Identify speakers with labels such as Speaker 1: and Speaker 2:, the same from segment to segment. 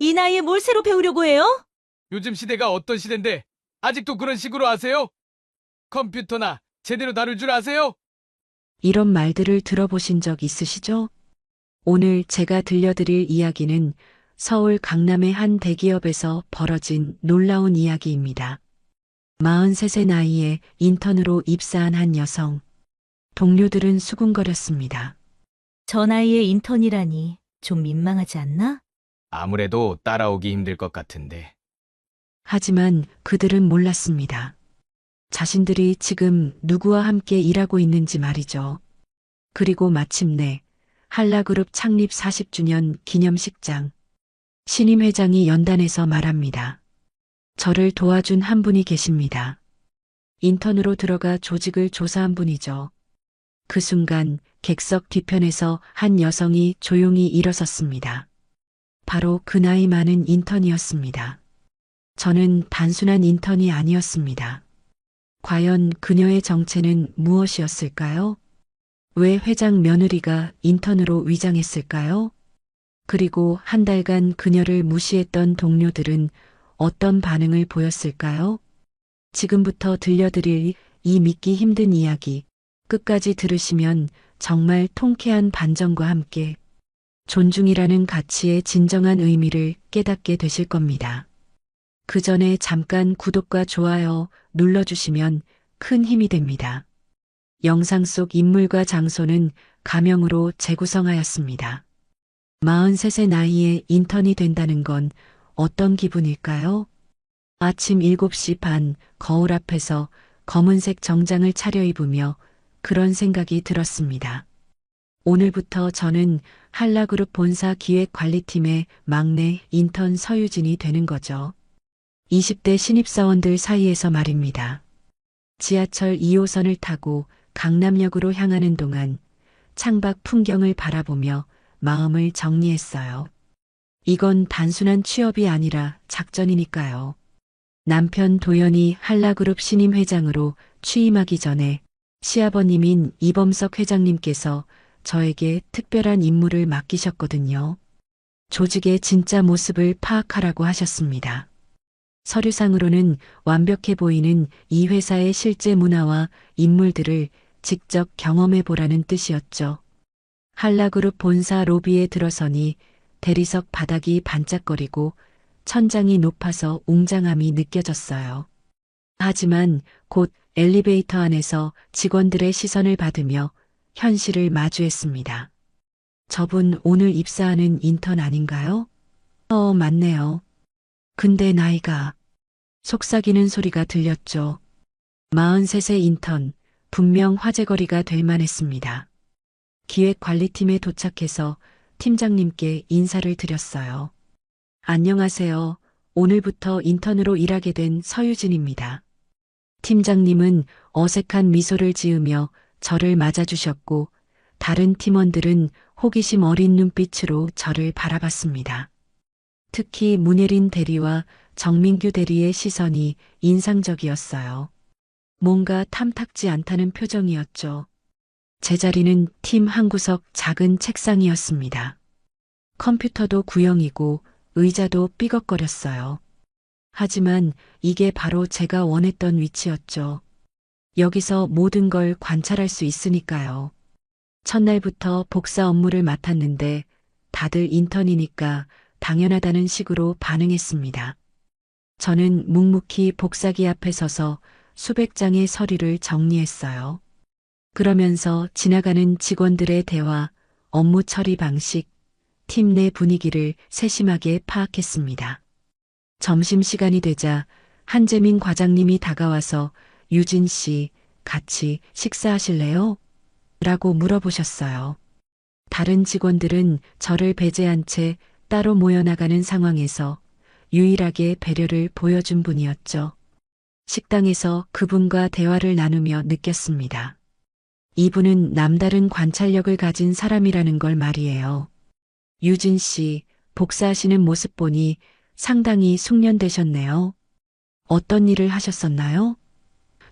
Speaker 1: 이 나이에 뭘 새로 배우려고 해요?
Speaker 2: 요즘 시대가 어떤 시대인데 아직도 그런 식으로 하세요? 컴퓨터나 제대로 다룰 줄 아세요?
Speaker 3: 이런 말들을 들어보신 적 있으시죠? 오늘 제가 들려드릴 이야기는 서울 강남의 한 대기업에서 벌어진 놀라운 이야기입니다. 43세 나이에 인턴으로 입사한 한 여성. 동료들은 수군거렸습니다.
Speaker 1: 저 나이에 인턴이라니 좀 민망하지 않나?
Speaker 2: 아무래도 따라오기 힘들 것 같은데.
Speaker 3: 하지만 그들은 몰랐습니다. 자신들이 지금 누구와 함께 일하고 있는지 말이죠. 그리고 마침내 한라그룹 창립 40주년 기념식장. 신임 회장이 연단에서 말합니다. 저를 도와준 한 분이 계십니다. 인턴으로 들어가 조직을 조사한 분이죠. 그 순간 객석 뒤편에서 한 여성이 조용히 일어섰습니다. 바로 그 나이 많은 인턴이었습니다. 저는 단순한 인턴이 아니었습니다. 과연 그녀의 정체는 무엇이었을까요? 왜 회장 며느리가 인턴으로 위장했을까요? 그리고 한 달간 그녀를 무시했던 동료들은 어떤 반응을 보였을까요? 지금부터 들려드릴 이 믿기 힘든 이야기, 끝까지 들으시면 정말 통쾌한 반전과 함께 존중이라는 가치의 진정한 의미를 깨닫게 되실 겁니다. 그 전에 잠깐 구독과 좋아요 눌러주시면 큰 힘이 됩니다. 영상 속 인물과 장소는 가명으로 재구성하였습니다. 43세 나이에 인턴이 된다는 건 어떤 기분일까요? 아침 7시 반 거울 앞에서 검은색 정장을 차려입으며 그런 생각이 들었습니다. 오늘부터 저는 한라그룹 본사 기획관리팀의 막내 인턴 서유진이 되는 거죠. 20대 신입사원들 사이에서 말입니다. 지하철 2호선을 타고 강남역으로 향하는 동안 창밖 풍경을 바라보며 마음을 정리했어요. 이건 단순한 취업이 아니라 작전이니까요. 남편 도연이 한라그룹 신임 회장으로 취임하기 전에 시아버님인 이범석 회장님께서 저에게 특별한 임무를 맡기셨거든요. 조직의 진짜 모습을 파악하라고 하셨습니다. 서류상으로는 완벽해 보이는 이 회사의 실제 문화와 인물들을 직접 경험해 보라는 뜻이었죠. 한라그룹 본사 로비에 들어서니 대리석 바닥이 반짝거리고 천장이 높아서 웅장함이 느껴졌어요. 하지만 곧 엘리베이터 안에서 직원들의 시선을 받으며 현실을 마주했습니다. 저분 오늘 입사하는 인턴 아닌가요? 맞네요. 근데 나이가 속삭이는 소리가 들렸죠. 43세 인턴, 분명 화제거리가 될 만했습니다. 기획관리팀에 도착해서 팀장님께 인사를 드렸어요. 안녕하세요. 오늘부터 인턴으로 일하게 된 서유진입니다. 팀장님은 어색한 미소를 지으며 저를 맞아주셨고 다른 팀원들은 호기심 어린 눈빛으로 저를 바라봤습니다. 특히 문예린 대리와 정민규 대리의 시선이 인상적이었어요. 뭔가 탐탁지 않다는 표정이었죠. 제 자리는 팀 한 구석 작은 책상이었습니다. 컴퓨터도 구형이고 의자도 삐걱거렸어요. 하지만 이게 바로 제가 원했던 위치였죠. 여기서 모든 걸 관찰할 수 있으니까요. 첫날부터 복사 업무를 맡았는데 다들 인턴이니까 당연하다는 식으로 반응했습니다. 저는 묵묵히 복사기 앞에 서서 수백 장의 서류를 정리했어요. 그러면서 지나가는 직원들의 대화, 업무 처리 방식, 팀 내 분위기를 세심하게 파악했습니다. 점심시간이 되자 한재민 과장님이 다가와서 유진 씨, 같이 식사하실래요? 라고 물어보셨어요. 다른 직원들은 저를 배제한 채 따로 모여나가는 상황에서 유일하게 배려를 보여준 분이었죠. 식당에서 그분과 대화를 나누며 느꼈습니다. 이분은 남다른 관찰력을 가진 사람이라는 걸 말이에요. 유진 씨, 복사하시는 모습 보니 상당히 숙련되셨네요. 어떤 일을 하셨었나요?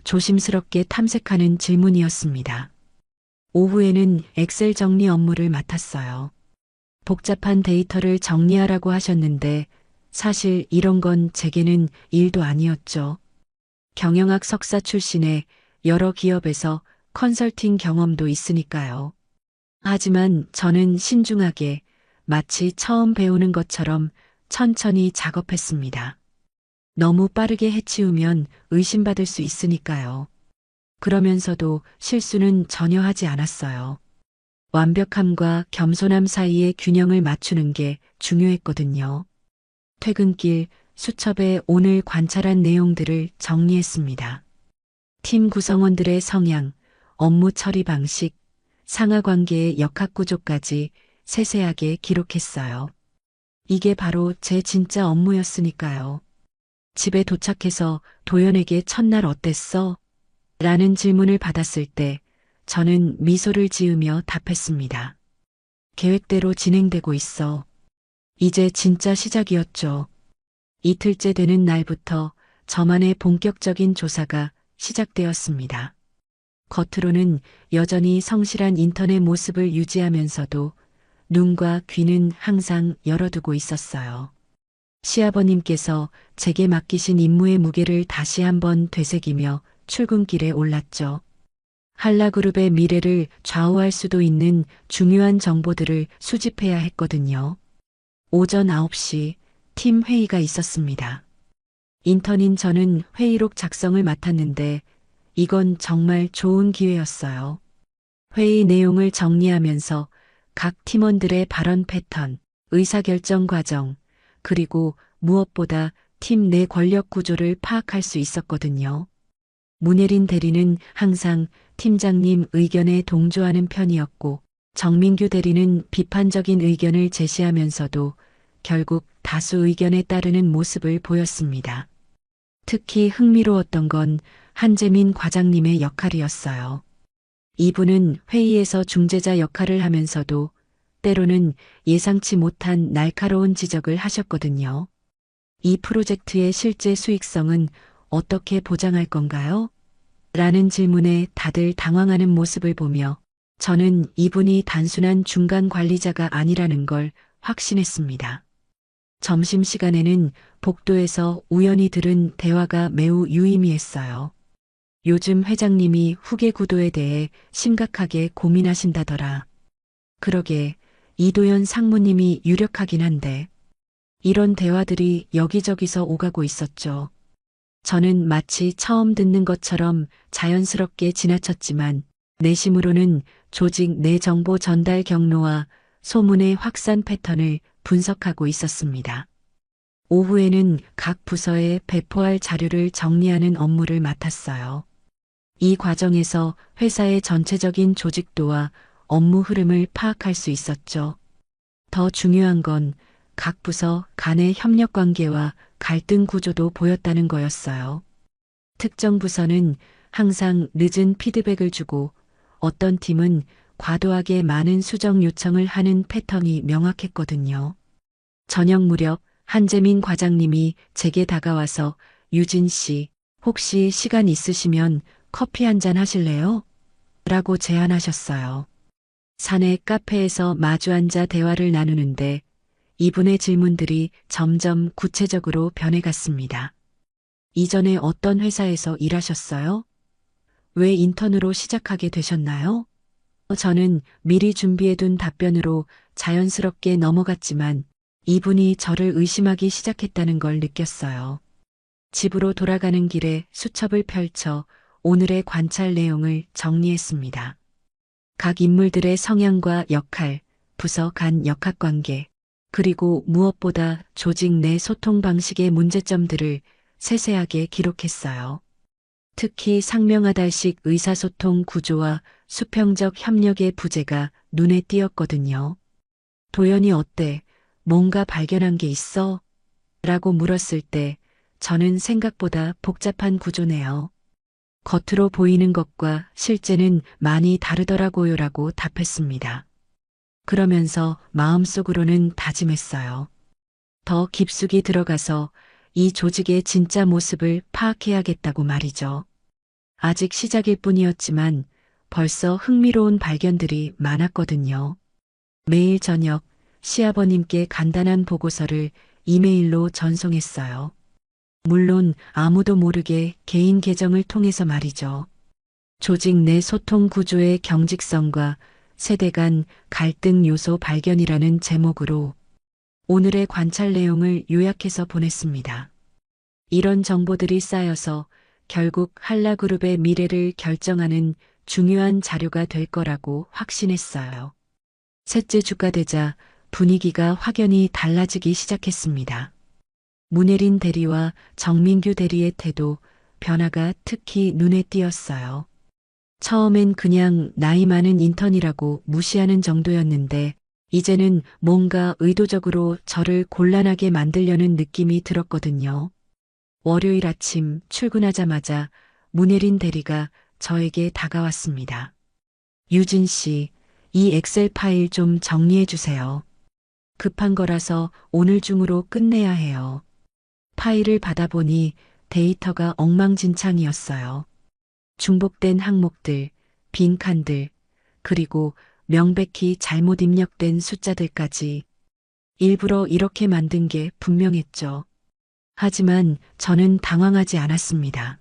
Speaker 3: 조심스럽게 탐색하는 질문이었습니다. 오후에는 엑셀 정리 업무를 맡았어요. 복잡한 데이터를 정리하라고 하셨는데 사실 이런 건 제게는 일도 아니었죠. 경영학 석사 출신의 여러 기업에서 컨설팅 경험도 있으니까요. 하지만 저는 신중하게 마치 처음 배우는 것처럼 천천히 작업했습니다. 너무 빠르게 해치우면 의심받을 수 있으니까요. 그러면서도 실수는 전혀 하지 않았어요. 완벽함과 겸손함 사이의 균형을 맞추는 게 중요했거든요. 퇴근길 수첩에 오늘 관찰한 내용들을 정리했습니다. 팀 구성원들의 성향, 업무 처리 방식, 상하 관계의 역학 구조까지 세세하게 기록했어요. 이게 바로 제 진짜 업무였으니까요. 집에 도착해서 도연에게 첫날 어땠어? 라는 질문을 받았을 때 저는 미소를 지으며 답했습니다. 계획대로 진행되고 있어. 이제 진짜 시작이었죠. 이틀째 되는 날부터 저만의 본격적인 조사가 시작되었습니다. 겉으로는 여전히 성실한 인턴의 모습을 유지하면서도 눈과 귀는 항상 열어두고 있었어요. 시아버님께서 제게 맡기신 임무의 무게를 다시 한번 되새기며 출근길에 올랐죠. 한라그룹의 미래를 좌우할 수도 있는 중요한 정보들을 수집해야 했거든요. 오전 9시 팀 회의가 있었습니다. 인턴인 저는 회의록 작성을 맡았는데 이건 정말 좋은 기회였어요. 회의 내용을 정리하면서 각 팀원들의 발언 패턴, 의사결정 과정, 그리고 무엇보다 팀 내 권력 구조를 파악할 수 있었거든요. 문예린 대리는 항상 팀장님 의견에 동조하는 편이었고 정민규 대리는 비판적인 의견을 제시하면서도 결국 다수 의견에 따르는 모습을 보였습니다. 특히 흥미로웠던 건 한재민 과장님의 역할이었어요. 이분은 회의에서 중재자 역할을 하면서도 때로는 예상치 못한 날카로운 지적을 하셨거든요. 이 프로젝트의 실제 수익성은 어떻게 보장할 건가요? 라는 질문에 다들 당황하는 모습을 보며 저는 이분이 단순한 중간 관리자가 아니라는 걸 확신했습니다. 점심시간에는 복도에서 우연히 들은 대화가 매우 유의미했어요. 요즘 회장님이 후계 구도에 대해 심각하게 고민하신다더라. 그러게 이도현 상무님이 유력하긴 한데 이런 대화들이 여기저기서 오가고 있었죠. 저는 마치 처음 듣는 것처럼 자연스럽게 지나쳤지만 내심으로는 조직 내 정보 전달 경로와 소문의 확산 패턴을 분석하고 있었습니다. 오후에는 각 부서에 배포할 자료를 정리하는 업무를 맡았어요. 이 과정에서 회사의 전체적인 조직도와 업무 흐름을 파악할 수 있었죠. 더 중요한 건 각 부서 간의 협력 관계와 갈등 구조도 보였다는 거였어요. 특정 부서는 항상 늦은 피드백을 주고 어떤 팀은 과도하게 많은 수정 요청을 하는 패턴이 명확했거든요. 저녁 무렵 한재민 과장님이 제게 다가와서 유진 씨, 혹시 시간 있으시면 커피 한잔 하실래요? 라고 제안하셨어요. 사내 카페에서 마주 앉아 대화를 나누는데 이분의 질문들이 점점 구체적으로 변해갔습니다. 이전에 어떤 회사에서 일하셨어요? 왜 인턴으로 시작하게 되셨나요? 저는 미리 준비해둔 답변으로 자연스럽게 넘어갔지만 이분이 저를 의심하기 시작했다는 걸 느꼈어요. 집으로 돌아가는 길에 수첩을 펼쳐 오늘의 관찰 내용을 정리했습니다. 각 인물들의 성향과 역할, 부서 간 역학관계, 그리고 무엇보다 조직 내 소통 방식의 문제점들을 세세하게 기록했어요. 특히 상명하달식 의사소통 구조와 수평적 협력의 부재가 눈에 띄었거든요. 도연이 어때? 뭔가 발견한 게 있어? 라고 물었을 때 저는 생각보다 복잡한 구조네요. 겉으로 보이는 것과 실제는 많이 다르더라고요 라고 답했습니다. 그러면서 마음속으로는 다짐했어요. 더 깊숙이 들어가서 이 조직의 진짜 모습을 파악해야겠다고 말이죠. 아직 시작일 뿐이었지만 벌써 흥미로운 발견들이 많았거든요. 매일 저녁 시아버님께 간단한 보고서를 이메일로 전송했어요. 물론 아무도 모르게 개인 계정을 통해서 말이죠. 조직 내 소통 구조의 경직성과 세대 간 갈등 요소 발견이라는 제목으로 오늘의 관찰 내용을 요약해서 보냈습니다. 이런 정보들이 쌓여서 결국 한라그룹의 미래를 결정하는 중요한 자료가 될 거라고 확신했어요. 셋째 주가 되자 분위기가 확연히 달라지기 시작했습니다. 문혜린 대리와 정민규 대리의 태도, 변화가 특히 눈에 띄었어요. 처음엔 그냥 나이 많은 인턴이라고 무시하는 정도였는데 이제는 뭔가 의도적으로 저를 곤란하게 만들려는 느낌이 들었거든요. 월요일 아침 출근하자마자 문혜린 대리가 저에게 다가왔습니다. 유진 씨, 이 엑셀 파일 좀 정리해 주세요. 급한 거라서 오늘 중으로 끝내야 해요. 파일을 받아보니 데이터가 엉망진창이었어요. 중복된 항목들, 빈 칸들, 그리고 명백히 잘못 입력된 숫자들까지 일부러 이렇게 만든 게 분명했죠. 하지만 저는 당황하지 않았습니다.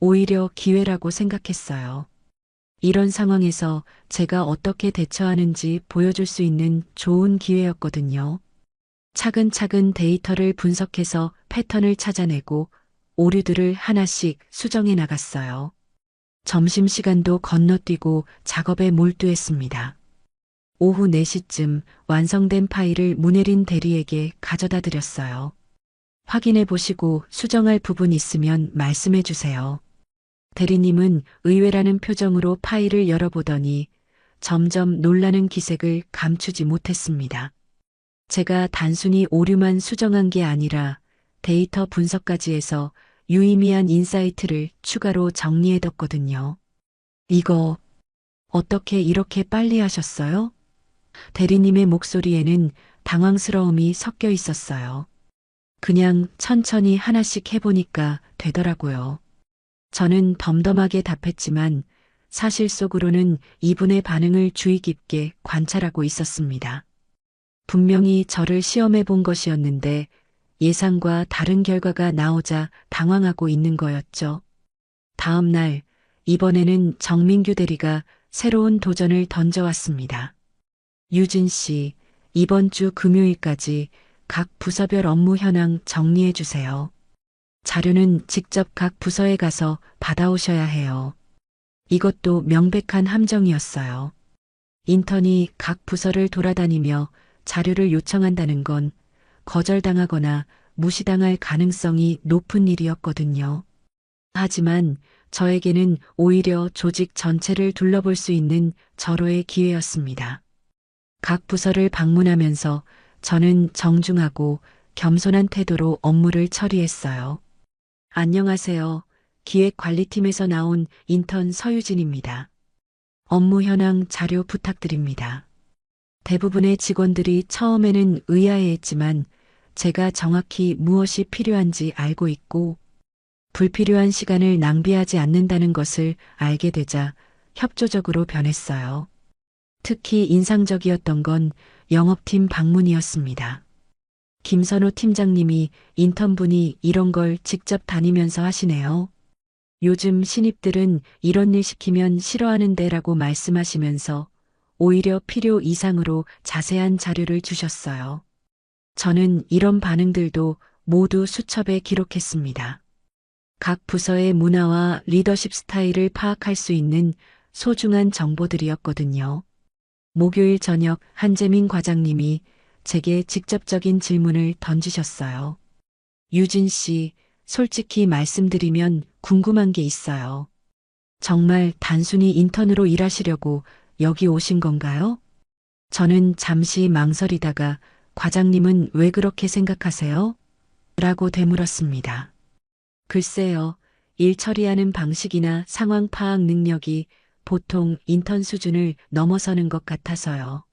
Speaker 3: 오히려 기회라고 생각했어요. 이런 상황에서 제가 어떻게 대처하는지 보여줄 수 있는 좋은 기회였거든요. 차근차근 데이터를 분석해서 패턴을 찾아내고 오류들을 하나씩 수정해 나갔어요. 점심시간도 건너뛰고 작업에 몰두했습니다. 오후 4시쯤 완성된 파일을 문혜린 대리에게 가져다 드렸어요. 확인해 보시고 수정할 부분 있으면 말씀해 주세요. 대리님은 의외라는 표정으로 파일을 열어보더니 점점 놀라는 기색을 감추지 못했습니다. 제가 단순히 오류만 수정한 게 아니라 데이터 분석까지 해서 유의미한 인사이트를 추가로 정리해뒀거든요. 이거 어떻게 이렇게 빨리 하셨어요? 대리님의 목소리에는 당황스러움이 섞여 있었어요. 그냥 천천히 하나씩 해보니까 되더라고요. 저는 덤덤하게 답했지만 사실 속으로는 이분의 반응을 주의 깊게 관찰하고 있었습니다. 분명히 저를 시험해 본 것이었는데 예상과 다른 결과가 나오자 당황하고 있는 거였죠. 다음 날, 이번에는 정민규 대리가 새로운 도전을 던져왔습니다. 유진 씨, 이번 주 금요일까지 각 부서별 업무 현황 정리해 주세요. 자료는 직접 각 부서에 가서 받아오셔야 해요. 이것도 명백한 함정이었어요. 인턴이 각 부서를 돌아다니며 자료를 요청한다는 건 거절당하거나 무시당할 가능성이 높은 일이었거든요. 하지만 저에게는 오히려 조직 전체를 둘러볼 수 있는 절호의 기회였습니다. 각 부서를 방문하면서 저는 정중하고 겸손한 태도로 업무를 처리했어요. 안녕하세요. 기획관리팀에서 나온 인턴 서유진입니다. 업무 현황 자료 부탁드립니다. 대부분의 직원들이 처음에는 의아해했지만 제가 정확히 무엇이 필요한지 알고 있고 불필요한 시간을 낭비하지 않는다는 것을 알게 되자 협조적으로 변했어요. 특히 인상적이었던 건 영업팀 방문이었습니다. 김선호 팀장님이 인턴분이 이런 걸 직접 다니면서 하시네요. 요즘 신입들은 이런 일 시키면 싫어하는데 라고 말씀하시면서 오히려 필요 이상으로 자세한 자료를 주셨어요. 저는 이런 반응들도 모두 수첩에 기록했습니다. 각 부서의 문화와 리더십 스타일을 파악할 수 있는 소중한 정보들이었거든요. 목요일 저녁 한재민 과장님이 제게 직접적인 질문을 던지셨어요. 유진 씨, 솔직히 말씀드리면 궁금한 게 있어요. 정말 단순히 인턴으로 일하시려고 여기 오신 건가요? 저는 잠시 망설이다가 과장님은 왜 그렇게 생각하세요? 라고 되물었습니다. 글쎄요, 일 처리하는 방식이나 상황 파악 능력이 보통 인턴 수준을 넘어서는 것 같아서요.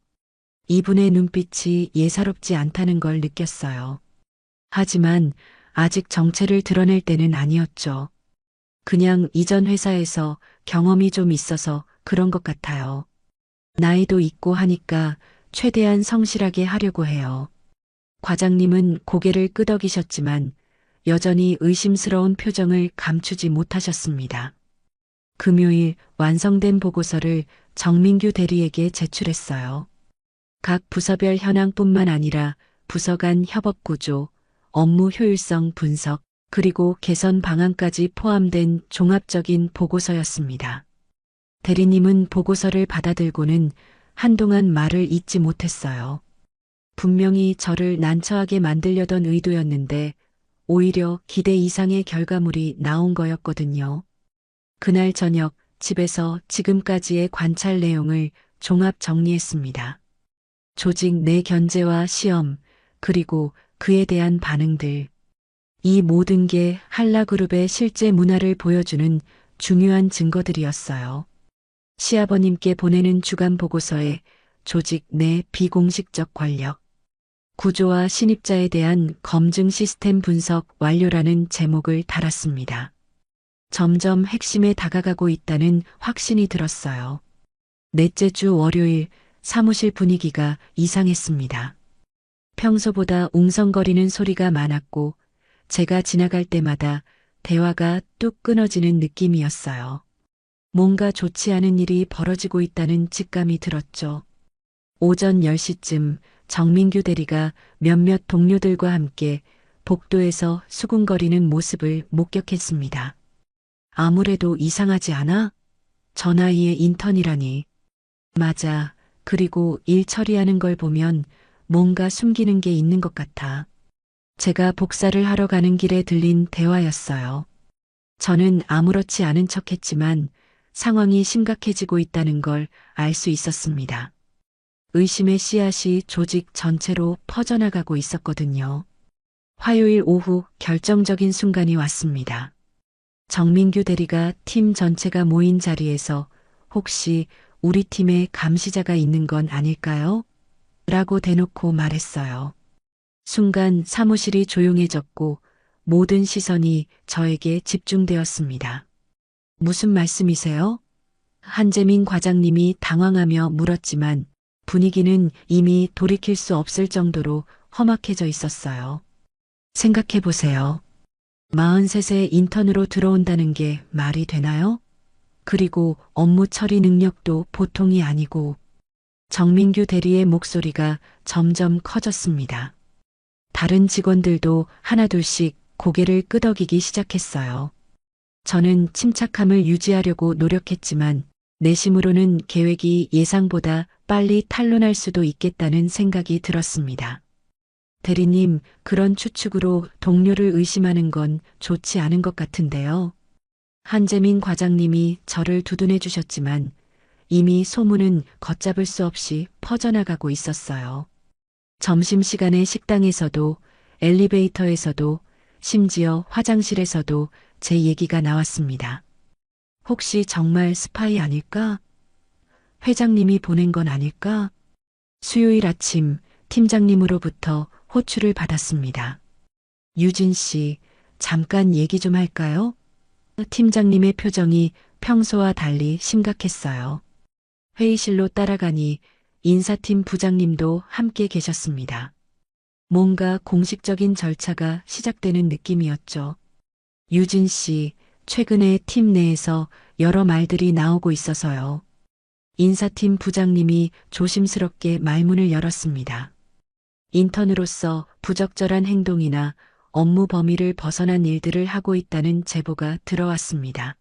Speaker 3: 이분의 눈빛이 예사롭지 않다는 걸 느꼈어요. 하지만 아직 정체를 드러낼 때는 아니었죠. 그냥 이전 회사에서 경험이 좀 있어서 그런 것 같아요. 나이도 있고 하니까 최대한 성실하게 하려고 해요. 과장님은 고개를 끄덕이셨지만 여전히 의심스러운 표정을 감추지 못하셨습니다. 금요일 완성된 보고서를 정민규 대리에게 제출했어요. 각 부서별 현황뿐만 아니라 부서 간 협업 구조, 업무 효율성 분석, 그리고 개선 방안까지 포함된 종합적인 보고서였습니다. 대리님은 보고서를 받아들고는 한동안 말을 잇지 못했어요. 분명히 저를 난처하게 만들려던 의도였는데 오히려 기대 이상의 결과물이 나온 거였거든요. 그날 저녁 집에서 지금까지의 관찰 내용을 종합 정리했습니다. 조직 내 견제와 시험, 그리고 그에 대한 반응들. 이 모든 게 한라그룹의 실제 문화를 보여주는 중요한 증거들이었어요. 시아버님께 보내는 주간 보고서에 조직 내 비공식적 권력, 구조와 신입자에 대한 검증 시스템 분석 완료라는 제목을 달았습니다. 점점 핵심에 다가가고 있다는 확신이 들었어요. 넷째 주 월요일 사무실 분위기가 이상했습니다. 평소보다 웅성거리는 소리가 많았고 제가 지나갈 때마다 대화가 뚝 끊어지는 느낌이었어요. 뭔가 좋지 않은 일이 벌어지고 있다는 직감이 들었죠. 오전 10시쯤 정민규 대리가 몇몇 동료들과 함께 복도에서 수군거리는 모습을 목격했습니다. 아무래도 이상하지 않아? 저 나이에 인턴이라니. 맞아. 그리고 일 처리하는 걸 보면 뭔가 숨기는 게 있는 것 같아. 제가 복사를 하러 가는 길에 들린 대화였어요. 저는 아무렇지 않은 척했지만 상황이 심각해지고 있다는 걸 알 수 있었습니다. 의심의 씨앗이 조직 전체로 퍼져나가고 있었거든요. 화요일 오후 결정적인 순간이 왔습니다. 정민규 대리가 팀 전체가 모인 자리에서 혹시 우리 팀에 감시자가 있는 건 아닐까요? 라고 대놓고 말했어요. 순간 사무실이 조용해졌고 모든 시선이 저에게 집중되었습니다. 무슨 말씀이세요? 한재민 과장님이 당황하며 물었지만 분위기는 이미 돌이킬 수 없을 정도로 험악해져 있었어요. 생각해보세요. 43세 인턴으로 들어온다는 게 말이 되나요? 그리고 업무 처리 능력도 보통이 아니고 정민규 대리의 목소리가 점점 커졌습니다. 다른 직원들도 하나둘씩 고개를 끄덕이기 시작했어요. 저는 침착함을 유지하려고 노력했지만 내심으로는 계획이 예상보다 빨리 탄로날 수도 있겠다는 생각이 들었습니다. 대리님, 그런 추측으로 동료를 의심하는 건 좋지 않은 것 같은데요. 한재민 과장님이 저를 두둔해 주셨지만 이미 소문은 걷잡을 수 없이 퍼져나가고 있었어요. 점심시간에 식당에서도 엘리베이터에서도 심지어 화장실에서도 제 얘기가 나왔습니다. 혹시 정말 스파이 아닐까? 회장님이 보낸 건 아닐까? 수요일 아침 팀장님으로부터 호출을 받았습니다. 유진 씨, 잠깐 얘기 좀 할까요? 팀장님의 표정이 평소와 달리 심각했어요. 회의실로 따라가니 인사팀 부장님도 함께 계셨습니다. 뭔가 공식적인 절차가 시작되는 느낌이었죠. 유진 씨, 최근에 팀 내에서 여러 말들이 나오고 있어서요. 인사팀 부장님이 조심스럽게 말문을 열었습니다. 인턴으로서 부적절한 행동이나 업무 범위를 벗어난 일들을 하고 있다는 제보가 들어왔습니다.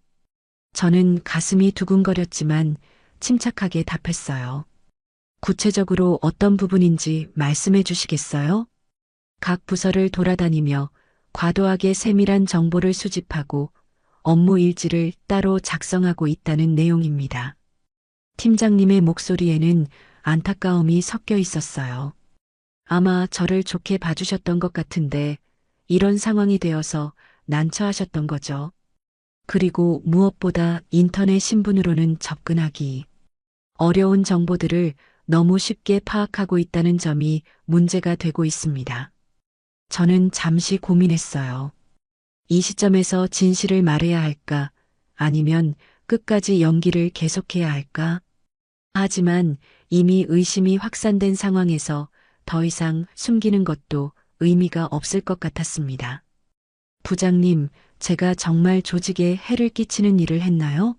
Speaker 3: 저는 가슴이 두근거렸지만 침착하게 답했어요. 구체적으로 어떤 부분인지 말씀해 주시겠어요? 각 부서를 돌아다니며 과도하게 세밀한 정보를 수집하고 업무 일지를 따로 작성하고 있다는 내용입니다. 팀장님의 목소리에는 안타까움이 섞여 있었어요. 아마 저를 좋게 봐주셨던 것 같은데 이런 상황이 되어서 난처하셨던 거죠. 그리고 무엇보다 인터넷 신분으로는 접근하기 어려운 정보들을 너무 쉽게 파악하고 있다는 점이 문제가 되고 있습니다. 저는 잠시 고민했어요. 이 시점에서 진실을 말해야 할까? 아니면 끝까지 연기를 계속해야 할까? 하지만 이미 의심이 확산된 상황에서 더 이상 숨기는 것도 의미가 없을 것 같았습니다. 부장님, 제가 정말 조직에 해를 끼치는 일을 했나요?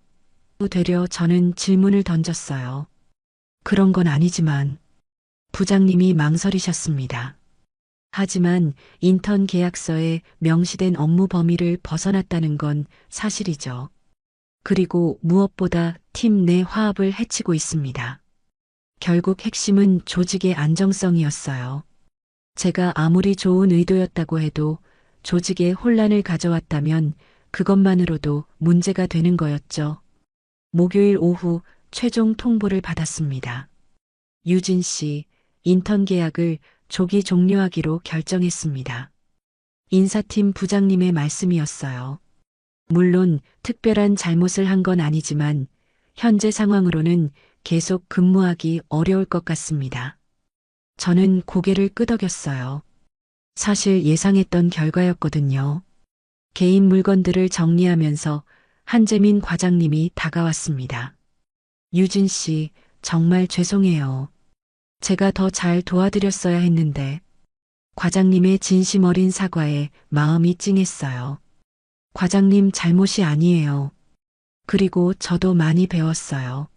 Speaker 3: 되려 저는 질문을 던졌어요. 그런 건 아니지만 부장님이 망설이셨습니다. 하지만 인턴 계약서에 명시된 업무 범위를 벗어났다는 건 사실이죠. 그리고 무엇보다 팀 내 화합을 해치고 있습니다. 결국 핵심은 조직의 안정성이었어요. 제가 아무리 좋은 의도였다고 해도 조직에 혼란을 가져왔다면 그것만으로도 문제가 되는 거였죠. 목요일 오후 최종 통보를 받았습니다. 유진 씨, 인턴 계약을 조기 종료하기로 결정했습니다. 인사팀 부장님의 말씀이었어요. 물론 특별한 잘못을 한 건 아니지만 현재 상황으로는 계속 근무하기 어려울 것 같습니다. 저는 고개를 끄덕였어요. 사실 예상했던 결과였거든요. 개인 물건들을 정리하면서 한재민 과장님이 다가왔습니다. 유진 씨, 정말 죄송해요. 제가 더 잘 도와드렸어야 했는데. 과장님의 진심 어린 사과에 마음이 찡했어요. 과장님 잘못이 아니에요. 그리고 저도 많이 배웠어요.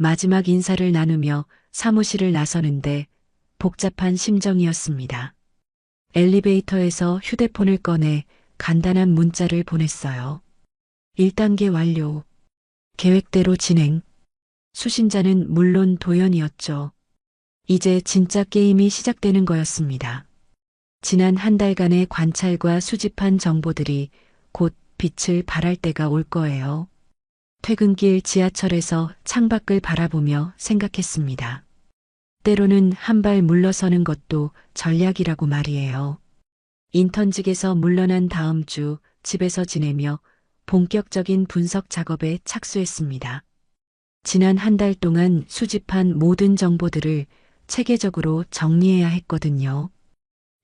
Speaker 3: 마지막 인사를 나누며 사무실을 나서는데 복잡한 심정이었습니다. 엘리베이터에서 휴대폰을 꺼내 간단한 문자를 보냈어요. 1단계 완료. 계획대로 진행. 수신자는 물론 도연이었죠. 이제 진짜 게임이 시작되는 거였습니다. 지난 한 달간의 관찰과 수집한 정보들이 곧 빛을 발할 때가 올 거예요. 퇴근길 지하철에서 창밖을 바라보며 생각했습니다. 때로는 한 발 물러서는 것도 전략이라고 말이에요. 인턴직에서 물러난 다음 주 집에서 지내며 본격적인 분석 작업에 착수했습니다. 지난 한 달 동안 수집한 모든 정보들을 체계적으로 정리해야 했거든요.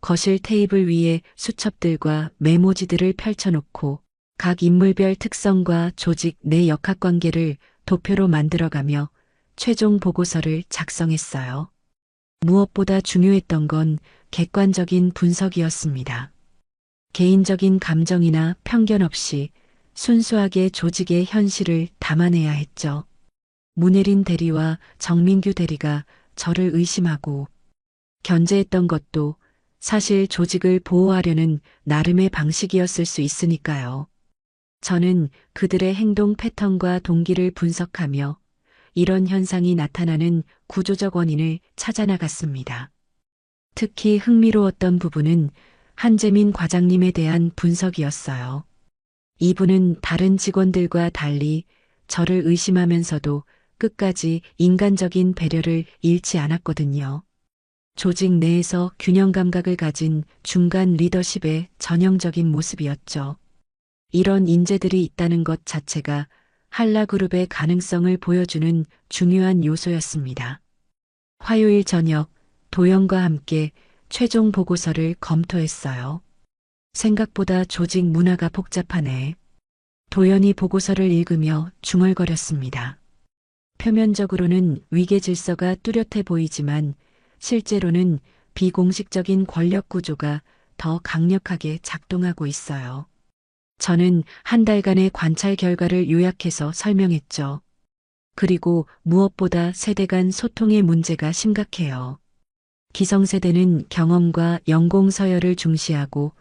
Speaker 3: 거실 테이블 위에 수첩들과 메모지들을 펼쳐놓고 각 인물별 특성과 조직 내 역학관계를 도표로 만들어가며 최종 보고서를 작성했어요. 무엇보다 중요했던 건 객관적인 분석이었습니다. 개인적인 감정이나 편견 없이 순수하게 조직의 현실을 담아내야 했죠. 문혜린 대리와 정민규 대리가 저를 의심하고 견제했던 것도 사실 조직을 보호하려는 나름의 방식이었을 수 있으니까요. 저는 그들의 행동 패턴과 동기를 분석하며 이런 현상이 나타나는 구조적 원인을 찾아나갔습니다. 특히 흥미로웠던 부분은 한재민 과장님에 대한 분석이었어요. 이분은 다른 직원들과 달리 저를 의심하면서도 끝까지 인간적인 배려를 잃지 않았거든요. 조직 내에서 균형 감각을 가진 중간 리더십의 전형적인 모습이었죠. 이런 인재들이 있다는 것 자체가 한라그룹의 가능성을 보여주는 중요한 요소였습니다. 화요일 저녁 도연과 함께 최종 보고서를 검토했어요. 생각보다 조직 문화가 복잡하네. 도연이 보고서를 읽으며 중얼거렸습니다. 표면적으로는 위계 질서가 뚜렷해 보이지만 실제로는 비공식적인 권력 구조가 더 강력하게 작동하고 있어요. 저는 한 달간의 관찰 결과를 요약해서 설명했죠. 그리고 무엇보다 세대 간 소통의 문제가 심각해요. 기성세대는 경험과 연공 서열을 중시하고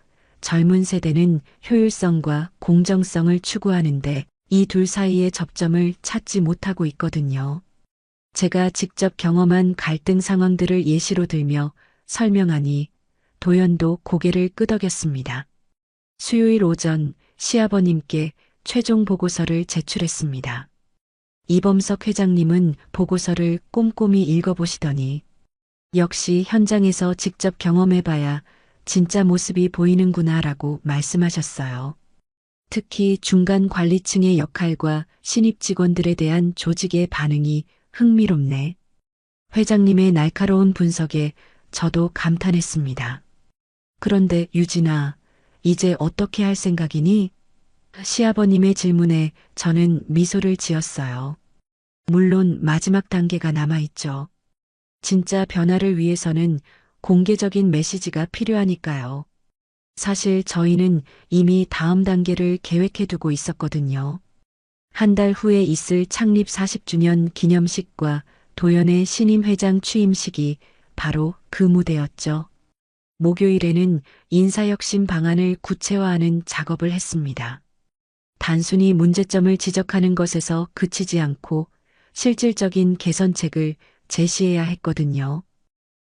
Speaker 3: 젊은 세대는 효율성과 공정성을 추구하는데 이 둘 사이의 접점을 찾지 못하고 있거든요. 제가 직접 경험한 갈등 상황들을 예시로 들며 설명하니 도연도 고개를 끄덕였습니다. 수요일 오전 시아버님께 최종 보고서를 제출했습니다. 이범석 회장님은 보고서를 꼼꼼히 읽어보시더니 역시 현장에서 직접 경험해봐야 진짜 모습이 보이는구나라고 말씀하셨어요. 특히 중간 관리층의 역할과 신입 직원들에 대한 조직의 반응이 흥미롭네. 회장님의 날카로운 분석에 저도 감탄했습니다. 그런데 유진아, 이제 어떻게 할 생각이니? 시아버님의 질문에 저는 미소를 지었어요. 물론 마지막 단계가 남아있죠. 진짜 변화를 위해서는 공개적인 메시지가 필요하니까요. 사실 저희는 이미 다음 단계를 계획해두고 있었거든요. 한 달 후에 있을 창립 40주년 기념식과 도연의 신임 회장 취임식이 바로 그 무대였죠. 목요일에는 인사혁신 방안을 구체화하는 작업을 했습니다. 단순히 문제점을 지적하는 것에서 그치지 않고 실질적인 개선책을 제시해야 했거든요.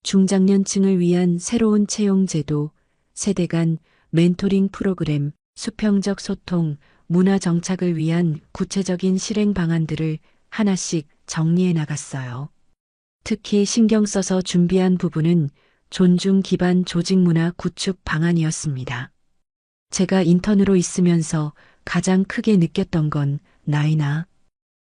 Speaker 3: 중장년층을 위한 새로운 채용 제도, 세대 간 멘토링 프로그램, 수평적 소통, 문화 정착을 위한 구체적인 실행 방안들을 하나씩 정리해 나갔어요. 특히 신경 써서 준비한 부분은 존중 기반 조직 문화 구축 방안이었습니다. 제가 인턴으로 있으면서 가장 크게 느꼈던 건 나이나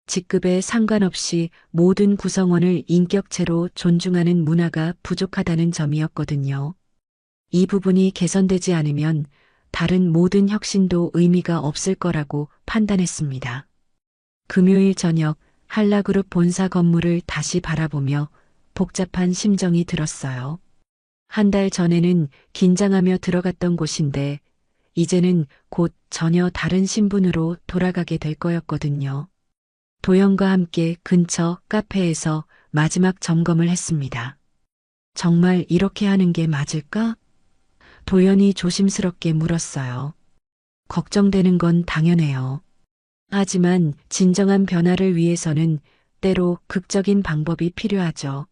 Speaker 3: 직급에 상관없이 모든 구성원을 인격체로 존중하는 문화가 부족하다는 점이었거든요. 이 부분이 개선되지 않으면 다른 모든 혁신도 의미가 없을 거라고 판단했습니다. 금요일 저녁 한라그룹 본사 건물을 다시 바라보며 복잡한 심정이 들었어요. 한 달 전에는 긴장하며 들어갔던 곳인데 이제는 곧 전혀 다른 신분으로 돌아가게 될 거였거든요. 도연과 함께 근처 카페에서 마지막 점검을 했습니다. 정말 이렇게 하는 게 맞을까? 도연이 조심스럽게 물었어요. 걱정되는 건 당연해요. 하지만 진정한 변화를 위해서는 때로 극적인 방법이 필요하죠.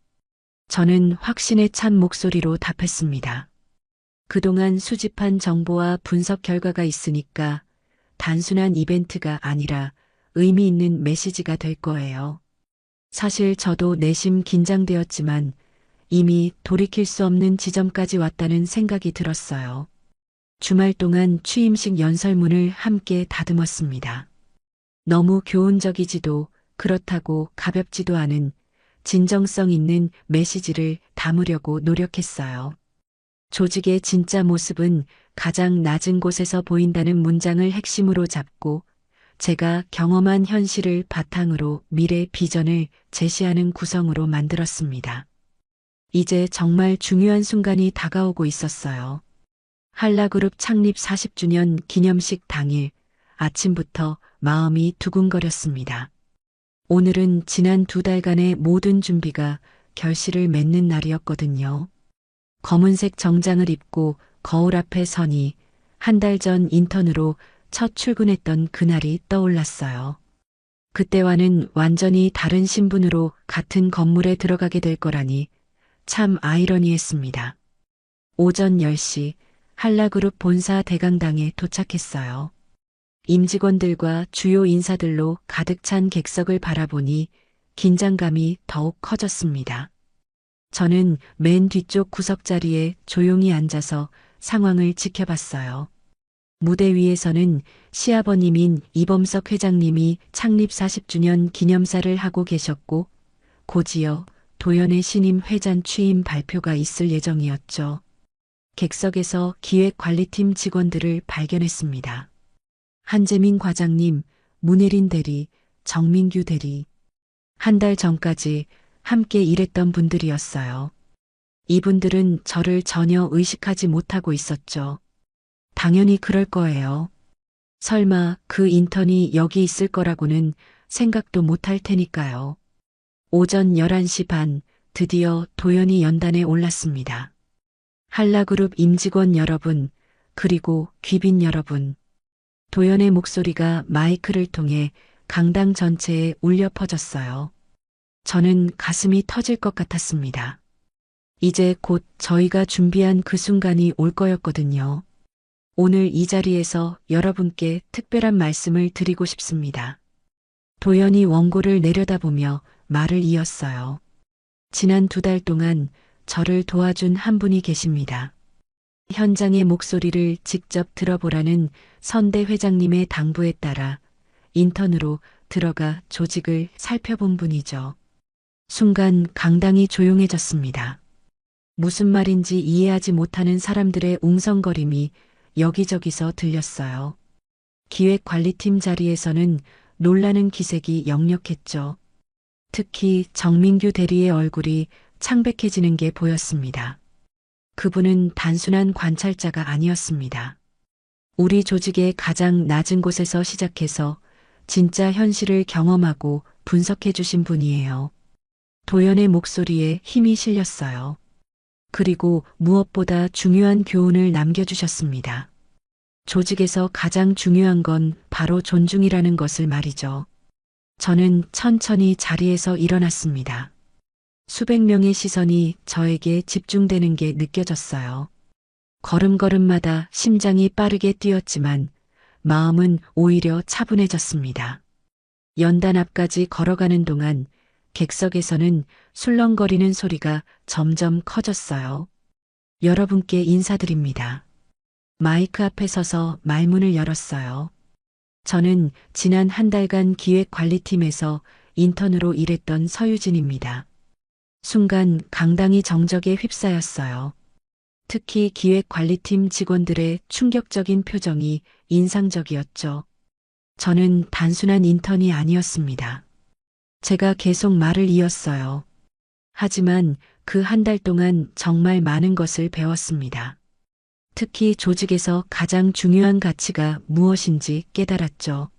Speaker 3: 저는 확신에 찬 목소리로 답했습니다. 그동안 수집한 정보와 분석 결과가 있으니까 단순한 이벤트가 아니라 의미 있는 메시지가 될 거예요. 사실 저도 내심 긴장되었지만 이미 돌이킬 수 없는 지점까지 왔다는 생각이 들었어요. 주말 동안 취임식 연설문을 함께 다듬었습니다. 너무 교훈적이지도 그렇다고 가볍지도 않은 진정성 있는 메시지를 담으려고 노력했어요. 조직의 진짜 모습은 가장 낮은 곳에서 보인다는 문장을 핵심으로 잡고 제가 경험한 현실을 바탕으로 미래 비전을 제시하는 구성으로 만들었습니다. 이제 정말 중요한 순간이 다가오고 있었어요. 한라그룹 창립 40주년 기념식 당일 아침부터 마음이 두근거렸습니다. 오늘은 지난 2달간의 모든 준비가 결실을 맺는 날이었거든요. 검은색 정장을 입고 거울 앞에 서니 한 달 전 인턴으로 첫 출근했던 그날이 떠올랐어요. 그때와는 완전히 다른 신분으로 같은 건물에 들어가게 될 거라니 참 아이러니했습니다. 오전 10시 한라그룹 본사 대강당에 도착했어요. 임직원들과 주요 인사들로 가득 찬 객석을 바라보니 긴장감이 더욱 커졌습니다. 저는 맨 뒤쪽 구석 자리에 조용히 앉아서 상황을 지켜봤어요. 무대 위에서는 시아버님인 이범석 회장님이 창립 40주년 기념사를 하고 계셨고 곧이어 도연의 신임 회장 취임 발표가 있을 예정이었죠. 객석에서 기획관리팀 직원들을 발견했습니다. 한재민 과장님, 문혜린 대리, 정민규 대리. 한 달 전까지 함께 일했던 분들이었어요. 이분들은 저를 전혀 의식하지 못하고 있었죠. 당연히 그럴 거예요. 설마 그 인턴이 여기 있을 거라고는 생각도 못할 테니까요. 오전 11시 반 드디어 도연이 연단에 올랐습니다. 한라그룹 임직원 여러분, 그리고 귀빈 여러분. 도연의 목소리가 마이크를 통해 강당 전체에 울려 퍼졌어요. 저는 가슴이 터질 것 같았습니다. 이제 곧 저희가 준비한 그 순간이 올 거였거든요. 오늘 이 자리에서 여러분께 특별한 말씀을 드리고 싶습니다. 도연이 원고를 내려다보며 말을 이었어요. 지난 2달 동안 저를 도와준 한 분이 계십니다. 현장의 목소리를 직접 들어보라는 선대 회장님의 당부에 따라 인턴으로 들어가 조직을 살펴본 분이죠. 순간 강당이 조용해졌습니다. 무슨 말인지 이해하지 못하는 사람들의 웅성거림이 여기저기서 들렸어요. 기획관리팀 자리에서는 놀라는 기색이 역력했죠. 특히 정민규 대리의 얼굴이 창백해지는 게 보였습니다. 그분은 단순한 관찰자가 아니었습니다. 우리 조직의 가장 낮은 곳에서 시작해서 진짜 현실을 경험하고 분석해 주신 분이에요. 도연의 목소리에 힘이 실렸어요. 그리고 무엇보다 중요한 교훈을 남겨주셨습니다. 조직에서 가장 중요한 건 바로 존중이라는 것을 말이죠. 저는 천천히 자리에서 일어났습니다. 수백 명의 시선이 저에게 집중되는 게 느껴졌어요. 걸음걸음마다 심장이 빠르게 뛰었지만 마음은 오히려 차분해졌습니다. 연단 앞까지 걸어가는 동안 객석에서는 술렁거리는 소리가 점점 커졌어요. 여러분께 인사드립니다. 마이크 앞에 서서 말문을 열었어요. 저는 지난 한 달간 기획관리팀에서 인턴으로 일했던 서유진입니다. 순간 강당이 정적에 휩싸였어요. 특히 기획관리팀 직원들의 충격적인 표정이 인상적이었죠. 저는 단순한 인턴이 아니었습니다. 제가 계속 말을 이었어요. 하지만 그 한 달 동안 정말 많은 것을 배웠습니다. 특히 조직에서 가장 중요한 가치가 무엇인지 깨달았죠.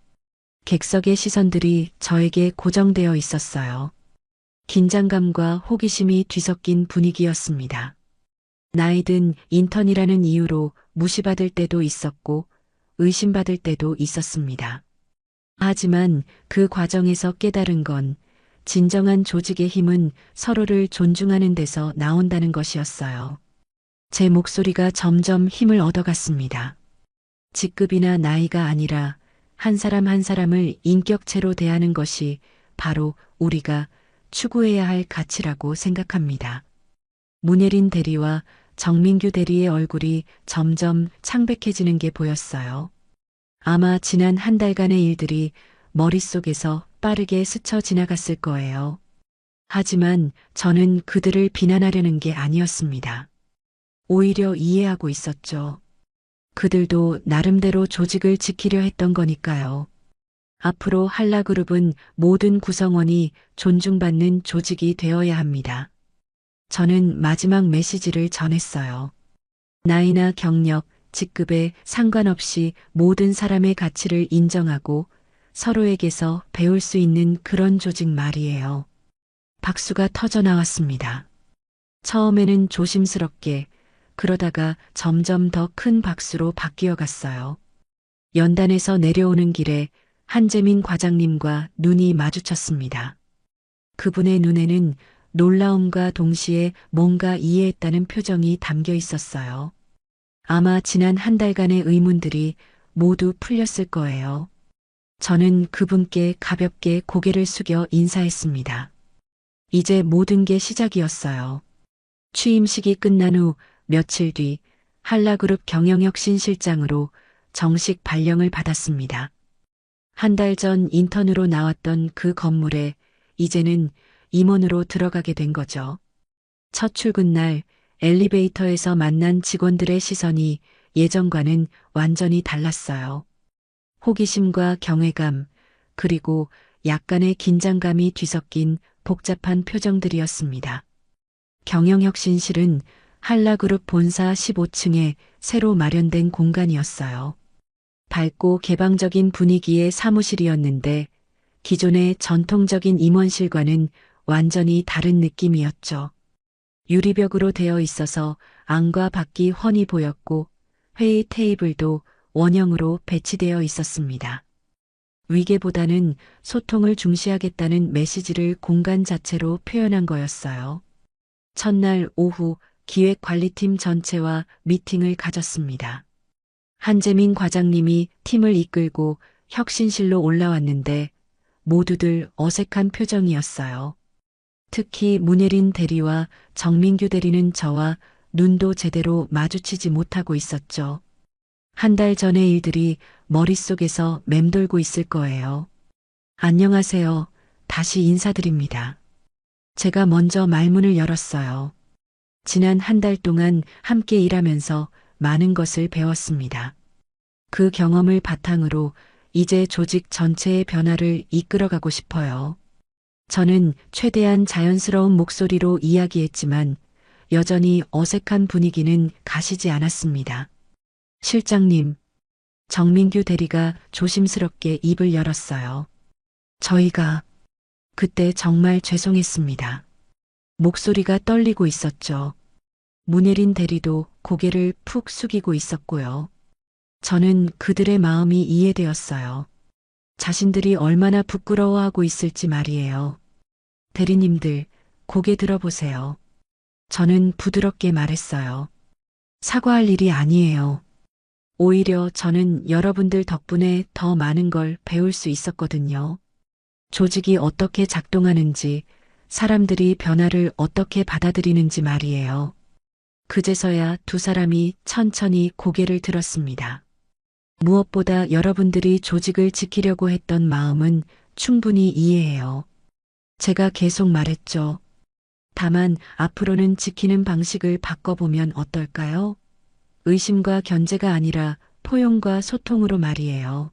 Speaker 3: 객석의 시선들이 저에게 고정되어 있었어요. 긴장감과 호기심이 뒤섞인 분위기였습니다. 나이든 인턴이라는 이유로 무시받을 때도 있었고 의심받을 때도 있었습니다. 하지만 그 과정에서 깨달은 건 진정한 조직의 힘은 서로를 존중하는 데서 나온다는 것이었어요. 제 목소리가 점점 힘을 얻어갔습니다. 직급이나 나이가 아니라 한 사람 한 사람을 인격체로 대하는 것이 바로 우리가 추구해야 할 가치라고 생각합니다. 문예린 대리와 정민규 대리의 얼굴이 점점 창백해지는 게 보였어요. 아마 지난 한 달간의 일들이 머릿속에서 빠르게 스쳐 지나갔을 거예요. 하지만 저는 그들을 비난하려는 게 아니었습니다. 오히려 이해하고 있었죠. 그들도 나름대로 조직을 지키려 했던 거니까요. 앞으로 한라그룹은 모든 구성원이 존중받는 조직이 되어야 합니다. 저는 마지막 메시지를 전했어요. 나이나 경력, 직급에 상관없이 모든 사람의 가치를 인정하고 서로에게서 배울 수 있는 그런 조직 말이에요. 박수가 터져 나왔습니다. 처음에는 조심스럽게, 그러다가 점점 더 큰 박수로 바뀌어 갔어요. 연단에서 내려오는 길에 한재민 과장님과 눈이 마주쳤습니다. 그분의 눈에는 놀라움과 동시에 뭔가 이해했다는 표정이 담겨 있었어요. 아마 지난 한 달간의 의문들이 모두 풀렸을 거예요. 저는 그분께 가볍게 고개를 숙여 인사했습니다. 이제 모든 게 시작이었어요. 취임식이 끝난 후 며칠 뒤 한라그룹 경영혁신실장으로 정식 발령을 받았습니다. 한 달 전 인턴으로 나왔던 그 건물에 이제는 임원으로 들어가게 된 거죠. 첫 출근 날 엘리베이터에서 만난 직원들의 시선이 예전과는 완전히 달랐어요. 호기심과 경외감, 그리고 약간의 긴장감이 뒤섞인 복잡한 표정들이었습니다. 경영혁신실은 한라그룹 본사 15층에 새로 마련된 공간이었어요. 밝고 개방적인 분위기의 사무실이었는데 기존의 전통적인 임원실과는 완전히 다른 느낌이었죠. 유리벽으로 되어 있어서 안과 밖이 훤히 보였고 회의 테이블도 원형으로 배치되어 있었습니다. 위계보다는 소통을 중시하겠다는 메시지를 공간 자체로 표현한 거였어요. 첫날 오후 기획관리팀 전체와 미팅을 가졌습니다. 한재민 과장님이 팀을 이끌고 혁신실로 올라왔는데 모두들 어색한 표정이었어요. 특히 문예린 대리와 정민규 대리는 저와 눈도 제대로 마주치지 못하고 있었죠. 한 달 전의 일들이 머릿속에서 맴돌고 있을 거예요. 안녕하세요. 다시 인사드립니다. 제가 먼저 말문을 열었어요. 지난 한 달 동안 함께 일하면서 많은 것을 배웠습니다. 그 경험을 바탕으로 이제 조직 전체의 변화를 이끌어가고 싶어요. 저는 최대한 자연스러운 목소리로 이야기했지만 여전히 어색한 분위기는 가시지 않았습니다. 실장님, 정민규 대리가 조심스럽게 입을 열었어요. 저희가 그때 정말 죄송했습니다. 목소리가 떨리고 있었죠. 문예린 대리도 고개를 푹 숙이고 있었고요. 저는 그들의 마음이 이해되었어요. 자신들이 얼마나 부끄러워하고 있을지 말이에요. 대리님들, 고개 들어보세요. 저는 부드럽게 말했어요. 사과할 일이 아니에요. 오히려 저는 여러분들 덕분에 더 많은 걸 배울 수 있었거든요. 조직이 어떻게 작동하는지, 사람들이 변화를 어떻게 받아들이는지 말이에요. 그제서야 두 사람이 천천히 고개를 들었습니다. 무엇보다 여러분들이 조직을 지키려고 했던 마음은 충분히 이해해요. 제가 계속 말했죠. 다만 앞으로는 지키는 방식을 바꿔보면 어떨까요? 의심과 견제가 아니라 포용과 소통으로 말이에요.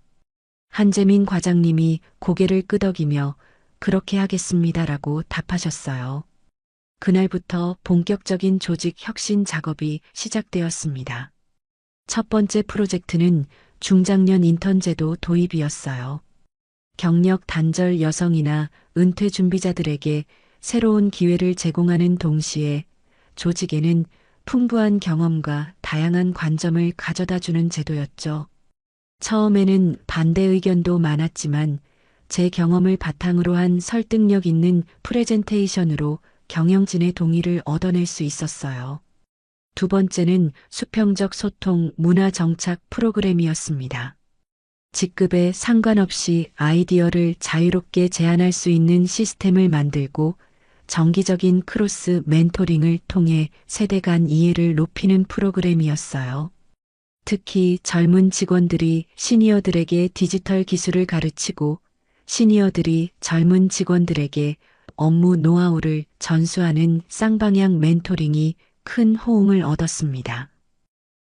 Speaker 3: 한재민 과장님이 고개를 끄덕이며 그렇게 하겠습니다라고 답하셨어요. 그날부터 본격적인 조직 혁신 작업이 시작되었습니다. 첫 번째 프로젝트는 중장년 인턴 제도 도입이었어요. 경력 단절 여성이나 은퇴 준비자들에게 새로운 기회를 제공하는 동시에 조직에는 풍부한 경험과 다양한 관점을 가져다주는 제도였죠. 처음에는 반대 의견도 많았지만 제 경험을 바탕으로 한 설득력 있는 프레젠테이션으로 경영진의 동의를 얻어낼 수 있었어요. 두 번째는 수평적 소통 문화 정착 프로그램이었습니다. 직급에 상관없이 아이디어를 자유롭게 제안할 수 있는 시스템을 만들고 정기적인 크로스 멘토링을 통해 세대 간 이해를 높이는 프로그램이었어요. 특히 젊은 직원들이 시니어들에게 디지털 기술을 가르치고 시니어들이 젊은 직원들에게 업무 노하우를 전수하는 쌍방향 멘토링이 큰 호응을 얻었습니다.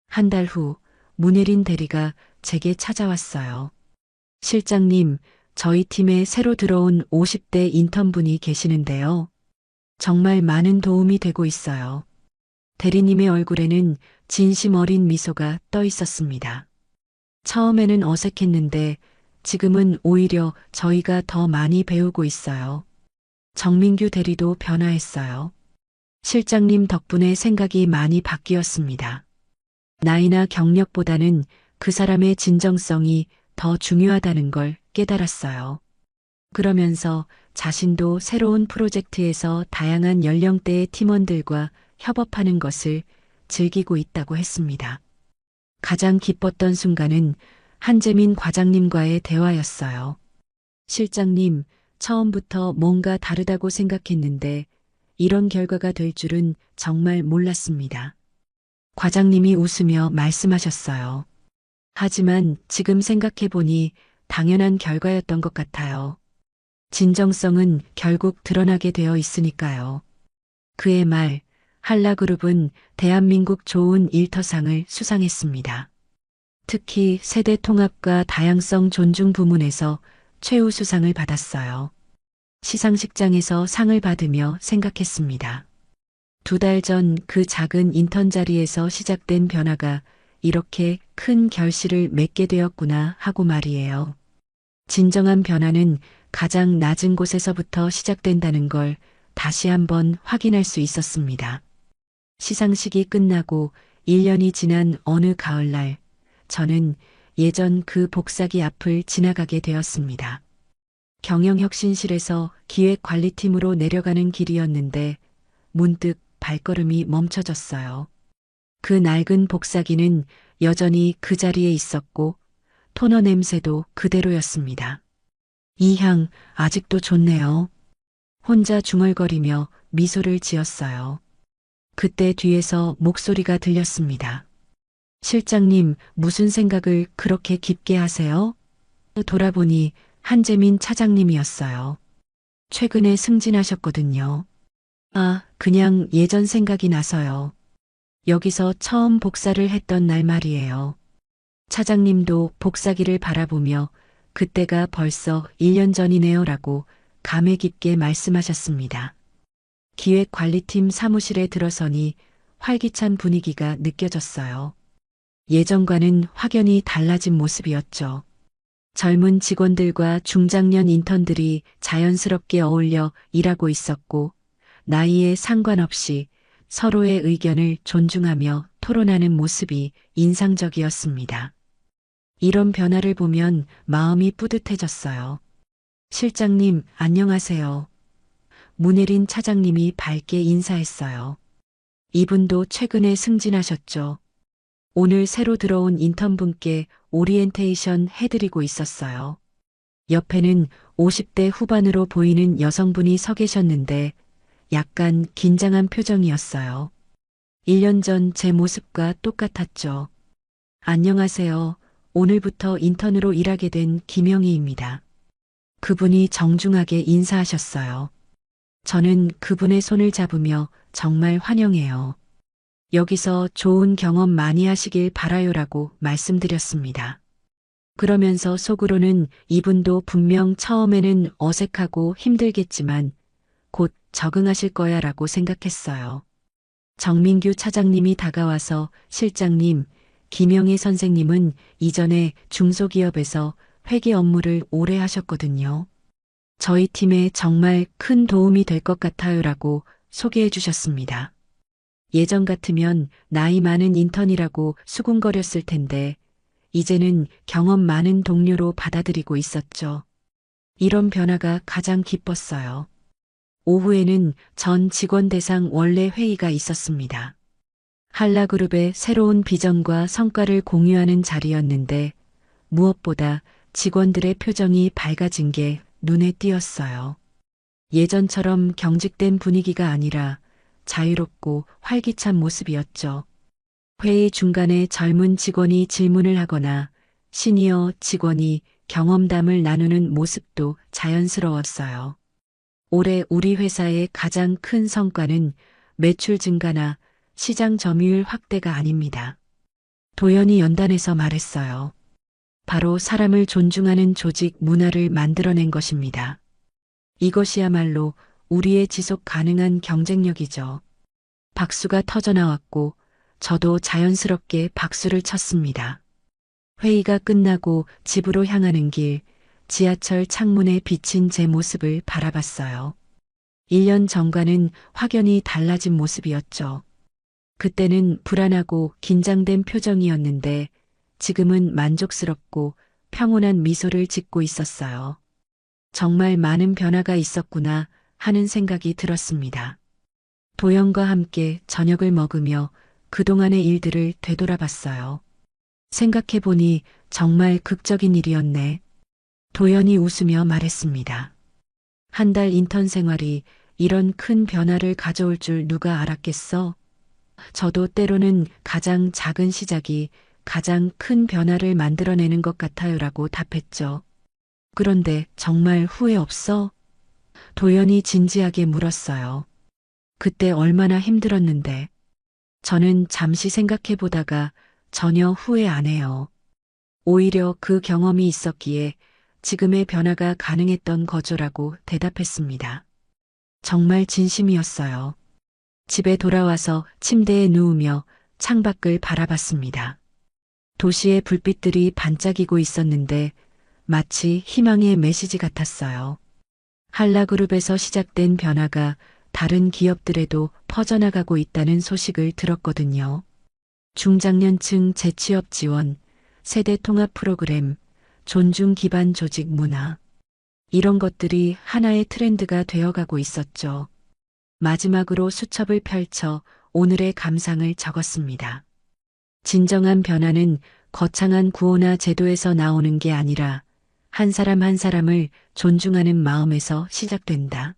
Speaker 3: 한 달 후 문예린 대리가 제게 찾아왔어요. 실장님, 저희 팀에 새로 들어온 50대 인턴분이 계시는데요. 정말 많은 도움이 되고 있어요. 대리님의 얼굴에는 진심 어린 미소가 떠 있었습니다. 처음에는 어색했는데 지금은 오히려 저희가 더 많이 배우고 있어요. 정민규 대리도 변화했어요. 실장님 덕분에 생각이 많이 바뀌었습니다. 나이나 경력보다는 그 사람의 진정성이 더 중요하다는 걸 깨달았어요. 그러면서 자신도 새로운 프로젝트에서 다양한 연령대의 팀원들과 협업하는 것을 즐기고 있다고 했습니다. 가장 기뻤던 순간은 한재민 과장님과의 대화였어요. 실장님, 처음부터 뭔가 다르다고 생각했는데 이런 결과가 될 줄은 정말 몰랐습니다. 과장님이 웃으며 말씀하셨어요. 하지만 지금 생각해보니 당연한 결과였던 것 같아요. 진정성은 결국 드러나게 되어 있으니까요. 그의 말, 한라그룹은 대한민국 좋은 일터상을 수상했습니다. 특히 세대 통합과 다양성 존중 부문에서 최우수상을 받았어요. 시상식장에서 상을 받으며 생각했습니다. 2달 전 그 작은 인턴 자리에서 시작된 변화가 이렇게 큰 결실을 맺게 되었구나 하고 말이에요. 진정한 변화는 가장 낮은 곳에서부터 시작된다는 걸 다시 한번 확인할 수 있었습니다. 시상식이 끝나고 1년이 지난 어느 가을날, 저는 예전 그 복사기 앞을 지나가게 되었습니다. 경영혁신실에서 기획관리팀으로 내려가는 길이었는데 문득 발걸음이 멈춰졌어요. 그 낡은 복사기는 여전히 그 자리에 있었고 토너 냄새도 그대로였습니다. 이 향 아직도 좋네요. 혼자 중얼거리며 미소를 지었어요. 그때 뒤에서 목소리가 들렸습니다. 실장님, 무슨 생각을 그렇게 깊게 하세요? 돌아보니 한재민 차장님이었어요. 최근에 승진하셨거든요. 아, 그냥 예전 생각이 나서요. 여기서 처음 복사를 했던 날 말이에요. 차장님도 복사기를 바라보며 그때가 벌써 1년 전이네요라고 감회 깊게 말씀하셨습니다. 기획관리팀 사무실에 들어서니 활기찬 분위기가 느껴졌어요. 예전과는 확연히 달라진 모습이었죠. 젊은 직원들과 중장년 인턴들이 자연스럽게 어울려 일하고 있었고, 나이에 상관없이 서로의 의견을 존중하며 토론하는 모습이 인상적이었습니다. 이런 변화를 보면 마음이 뿌듯해졌어요. 실장님, 안녕하세요. 문혜린 차장님이 밝게 인사했어요. 이분도 최근에 승진하셨죠. 오늘 새로 들어온 인턴분께 오리엔테이션 해드리고 있었어요. 옆에는 50대 후반으로 보이는 여성분이 서 계셨는데 약간 긴장한 표정이었어요. 1년 전 제 모습과 똑같았죠. 안녕하세요. 오늘부터 인턴으로 일하게 된 김영희입니다. 그분이 정중하게 인사하셨어요. 저는 그분의 손을 잡으며 정말 환영해요. 여기서 좋은 경험 많이 하시길 바라요라고 말씀드렸습니다. 그러면서 속으로는 이분도 분명 처음에는 어색하고 힘들겠지만 곧 적응하실 거야 라고 생각했어요. 정민규 차장님이 다가와서 실장님, 김영희 선생님은 이전에 중소기업에서 회계 업무를 오래 하셨거든요. 저희 팀에 정말 큰 도움이 될 것 같아요라고 소개해 주셨습니다. 예전 같으면 나이 많은 인턴이라고 수군거렸을 텐데 이제는 경험 많은 동료로 받아들이고 있었죠. 이런 변화가 가장 기뻤어요. 오후에는 전 직원 대상 원래 회의가 있었습니다. 한라그룹의 새로운 비전과 성과를 공유하는 자리였는데 무엇보다 직원들의 표정이 밝아진 게 눈에 띄었어요. 예전처럼 경직된 분위기가 아니라 자유롭고 활기찬 모습이었죠. 회의 중간에 젊은 직원이 질문을 하거나 시니어 직원이 경험담을 나누는 모습도 자연스러웠어요. 올해 우리 회사의 가장 큰 성과는 매출 증가나 시장 점유율 확대가 아닙니다. 도연이 연단에서 말했어요. 바로 사람을 존중하는 조직 문화를 만들어낸 것입니다. 이것이야말로 우리의 지속 가능한 경쟁력이죠. 박수가 터져나왔고 저도 자연스럽게 박수를 쳤습니다. 회의가 끝나고 집으로 향하는 길, 지하철 창문에 비친 제 모습을 바라봤어요. 1년 전과는 확연히 달라진 모습이었죠. 그때는 불안하고 긴장된 표정이었는데 지금은 만족스럽고 평온한 미소를 짓고 있었어요. 정말 많은 변화가 있었구나 하는 생각이 들었습니다. 도연과 함께 저녁을 먹으며 그동안의 일들을 되돌아봤어요. 생각해보니 정말 극적인 일이었네. 도연이 웃으며 말했습니다. 한 달 인턴 생활이 이런 큰 변화를 가져올 줄 누가 알았겠어? 저도 때로는 가장 작은 시작이 가장 큰 변화를 만들어내는 것 같아요라고 답했죠. 그런데 정말 후회 없어? 도연이 진지하게 물었어요. 그때 얼마나 힘들었는데. 저는 잠시 생각해 보다가 전혀 후회 안 해요. 오히려 그 경험이 있었기에 지금의 변화가 가능했던 거죠라고 대답했습니다. 정말 진심이었어요. 집에 돌아와서 침대에 누우며 창밖을 바라봤습니다. 도시의 불빛들이 반짝이고 있었는데 마치 희망의 메시지 같았어요. 한라그룹에서 시작된 변화가 다른 기업들에도 퍼져나가고 있다는 소식을 들었거든요. 중장년층 재취업 지원, 세대 통합 프로그램, 존중 기반 조직 문화. 이런 것들이 하나의 트렌드가 되어가고 있었죠. 마지막으로 수첩을 펼쳐 오늘의 감상을 적었습니다. 진정한 변화는 거창한 구호나 제도에서 나오는 게 아니라 한 사람 한 사람을 존중하는 마음에서 시작된다.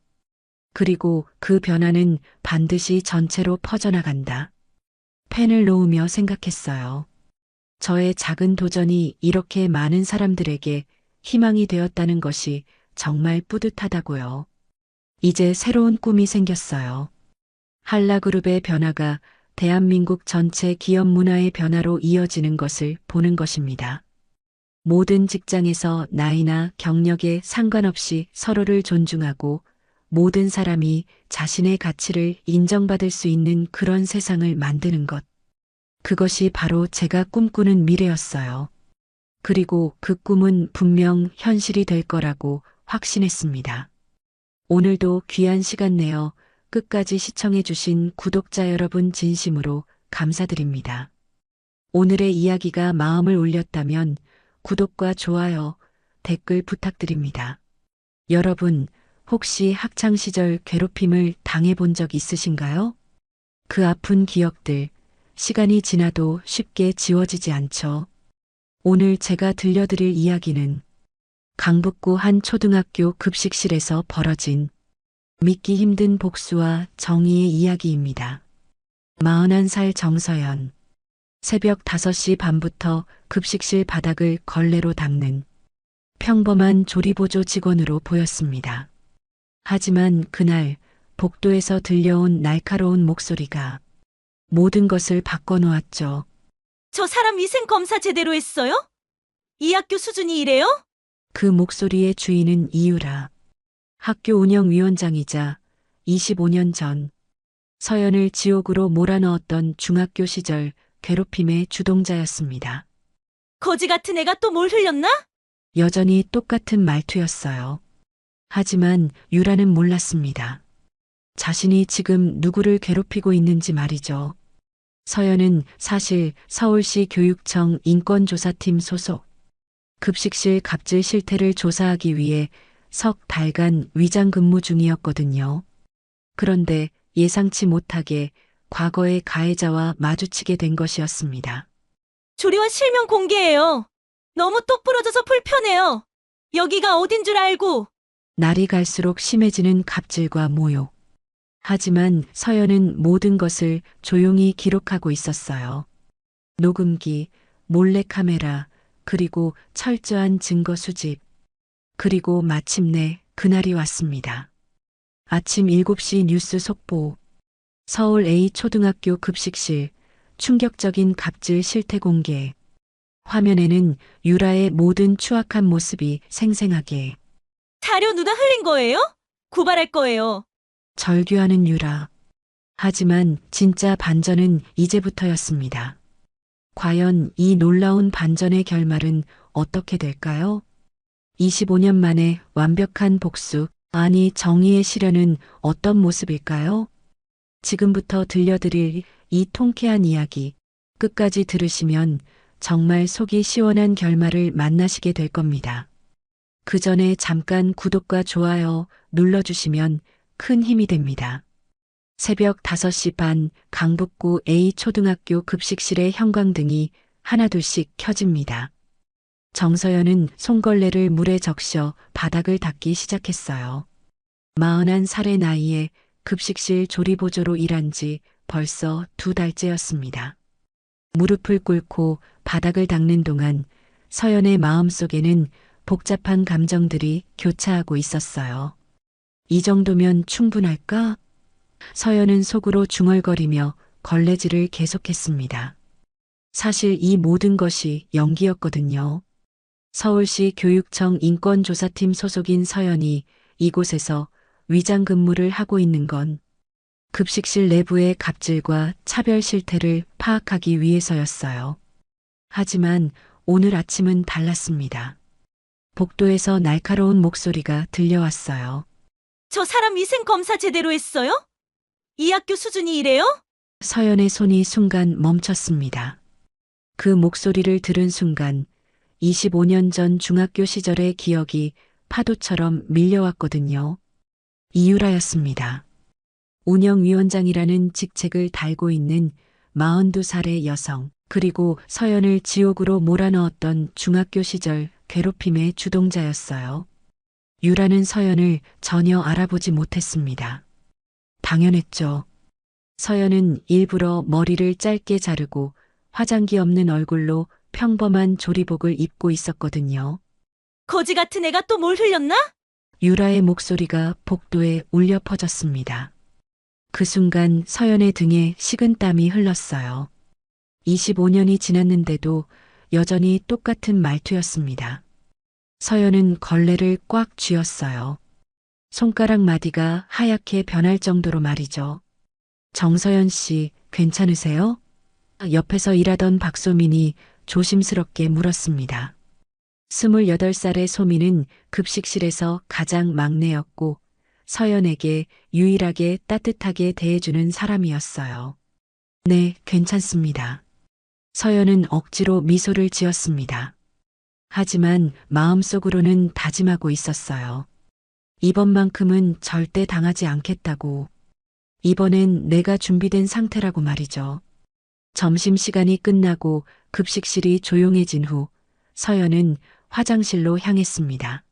Speaker 3: 그리고 그 변화는 반드시 전체로 퍼져나간다. 펜을 놓으며 생각했어요. 저의 작은 도전이 이렇게 많은 사람들에게 희망이 되었다는 것이 정말 뿌듯하다고요. 이제 새로운 꿈이 생겼어요. 한라그룹의 변화가 대한민국 전체 기업 문화의 변화로 이어지는 것을 보는 것입니다. 모든 직장에서 나이나 경력에 상관없이 서로를 존중하고 모든 사람이 자신의 가치를 인정받을 수 있는 그런 세상을 만드는 것. 그것이 바로 제가 꿈꾸는 미래였어요. 그리고 그 꿈은 분명 현실이 될 거라고 확신했습니다. 오늘도 귀한 시간 내어 끝까지 시청해주신 구독자 여러분 진심으로 감사드립니다. 오늘의 이야기가 마음을 울렸다면 구독과 좋아요, 댓글 부탁드립니다. 여러분, 혹시 학창시절 괴롭힘을 당해본 적 있으신가요? 그 아픈 기억들, 시간이 지나도 쉽게 지워지지 않죠. 오늘 제가 들려드릴 이야기는 강북구 한 초등학교 급식실에서 벌어진 믿기 힘든 복수와 정의의 이야기입니다. 41살 정서연. 새벽 5시 반부터 급식실 바닥을 걸레로 닦는 평범한 조리보조 직원으로 보였습니다. 하지만 그날 복도에서 들려온 날카로운 목소리가 모든 것을 바꿔놓았죠.
Speaker 1: 저 사람 위생검사 제대로 했어요? 이 학교 수준이 이래요?
Speaker 3: 그 목소리의 주인은 이유라. 학교 운영위원장이자 25년 전 서연을 지옥으로 몰아넣었던 중학교 시절 괴롭힘의 주동자였습니다.
Speaker 1: 거지 같은 애가 또 뭘 흘렸나?
Speaker 3: 여전히 똑같은 말투였어요. 하지만 유라는 몰랐습니다. 자신이 지금 누구를 괴롭히고 있는지 말이죠. 서연은 사실 서울시 교육청 인권조사팀 소속. 급식실 갑질 실태를 조사하기 위해 석 달간 위장 근무 중이었거든요. 그런데 예상치 못하게 과거의 가해자와 마주치게 된 것이었습니다.
Speaker 1: 조리원 실명 공개해요. 너무 똑부러져서 불편해요. 여기가 어딘 줄 알고.
Speaker 3: 날이 갈수록 심해지는 갑질과 모욕. 하지만 서연은 모든 것을 조용히 기록하고 있었어요. 녹음기, 몰래카메라, 그리고 철저한 증거 수집. 그리고 마침내 그날이 왔습니다. 아침 7시 뉴스 속보. 서울 A초등학교 급식실 충격적인 갑질 실태 공개. 화면에는 유라의 모든 추악한 모습이 생생하게
Speaker 1: 자료 누가 흘린 거예요? 고발할 거예요.
Speaker 3: 절규하는 유라. 하지만 진짜 반전은 이제부터였습니다. 과연 이 놀라운 반전의 결말은 어떻게 될까요? 25년 만에 완벽한 복수, 아니 정의의 실현은 어떤 모습일까요? 지금부터 들려드릴 이 통쾌한 이야기, 끝까지 들으시면 정말 속이 시원한 결말을 만나시게 될 겁니다. 그 전에 잠깐 구독과 좋아요 눌러주시면 큰 힘이 됩니다. 새벽 5시 반 강북구 A초등학교 급식실의 형광등이 하나둘씩 켜집니다. 정서연은 손걸레를 물에 적셔 바닥을 닦기 시작했어요. 41살의 나이에 급식실 조리보조로 일한 지 벌써 2달째였습니다. 무릎을 꿇고 바닥을 닦는 동안 서연의 마음속에는 복잡한 감정들이 교차하고 있었어요. 이 정도면 충분할까? 서연은 속으로 중얼거리며 걸레질을 계속했습니다. 사실 이 모든 것이 연기였거든요. 서울시 교육청 인권조사팀 소속인 서연이 이곳에서 위장 근무를 하고 있는 건 급식실 내부의 갑질과 차별 실태를 파악하기 위해서였어요. 하지만 오늘 아침은 달랐습니다. 복도에서 날카로운 목소리가 들려왔어요.
Speaker 1: 저 사람 위생검사 제대로 했어요? 이 학교 수준이 이래요?
Speaker 3: 서연의 손이 순간 멈췄습니다. 그 목소리를 들은 순간 25년 전 중학교 시절의 기억이 파도처럼 밀려왔거든요. 이유라였습니다. 운영위원장이라는 직책을 달고 있는 42살의 여성, 그리고 서연을 지옥으로 몰아넣었던 중학교 시절 괴롭힘의 주동자였어요. 유라는 서연을 전혀 알아보지 못했습니다. 당연했죠. 서연은 일부러 머리를 짧게 자르고 화장기 없는 얼굴로 평범한 조리복을 입고 있었거든요.
Speaker 1: 거지 같은 애가 또 뭘 흘렸나?
Speaker 3: 유라의 목소리가 복도에 울려 퍼졌습니다. 그 순간 서연의 등에 식은땀이 흘렀어요. 25년이 지났는데도 여전히 똑같은 말투였습니다. 서연은 걸레를 꽉 쥐었어요. 손가락 마디가 하얗게 변할 정도로 말이죠. 정서연 씨, 괜찮으세요? 옆에서 일하던 박소민이 조심스럽게 물었습니다. 28살의 소민은 급식실에서 가장 막내였고 서연에게 유일하게 따뜻하게 대해주는 사람이었어요. 네, 괜찮습니다. 서연은 억지로 미소를 지었습니다. 하지만 마음속으로는 다짐하고 있었어요. 이번만큼은 절대 당하지 않겠다고. 이번엔 내가 준비된 상태라고 말이죠. 점심시간이 끝나고 급식실이 조용해진 후 서연은 화장실로 향했습니다.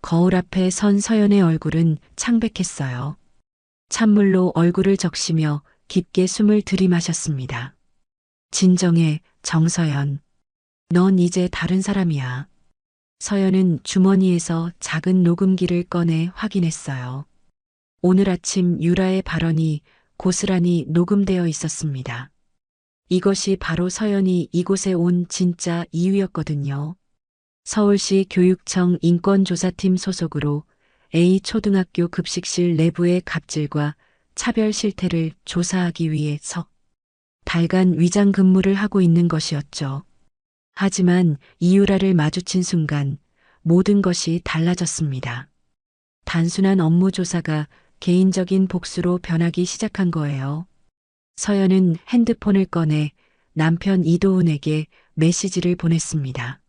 Speaker 3: 거울 앞에 선 서연의 얼굴은 창백했어요. 찬물로 얼굴을 적시며 깊게 숨을 들이마셨습니다. 진정해, 정서연. 넌 이제 다른 사람이야. 서연은 주머니에서 작은 녹음기를 꺼내 확인했어요. 오늘 아침 유라의 발언이 고스란히 녹음되어 있었습니다. 이것이 바로 서연이 이곳에 온 진짜 이유였거든요. 서울시 교육청 인권조사팀 소속으로 A초등학교 급식실 내부의 갑질과 차별 실태를 조사하기 위해 석 달간 위장 근무를 하고 있는 것이었죠. 하지만 이유라를 마주친 순간 모든 것이 달라졌습니다. 단순한 업무 조사가 개인적인 복수로 변하기 시작한 거예요. 서연은 핸드폰을 꺼내 남편 이도훈에게 메시지를 보냈습니다.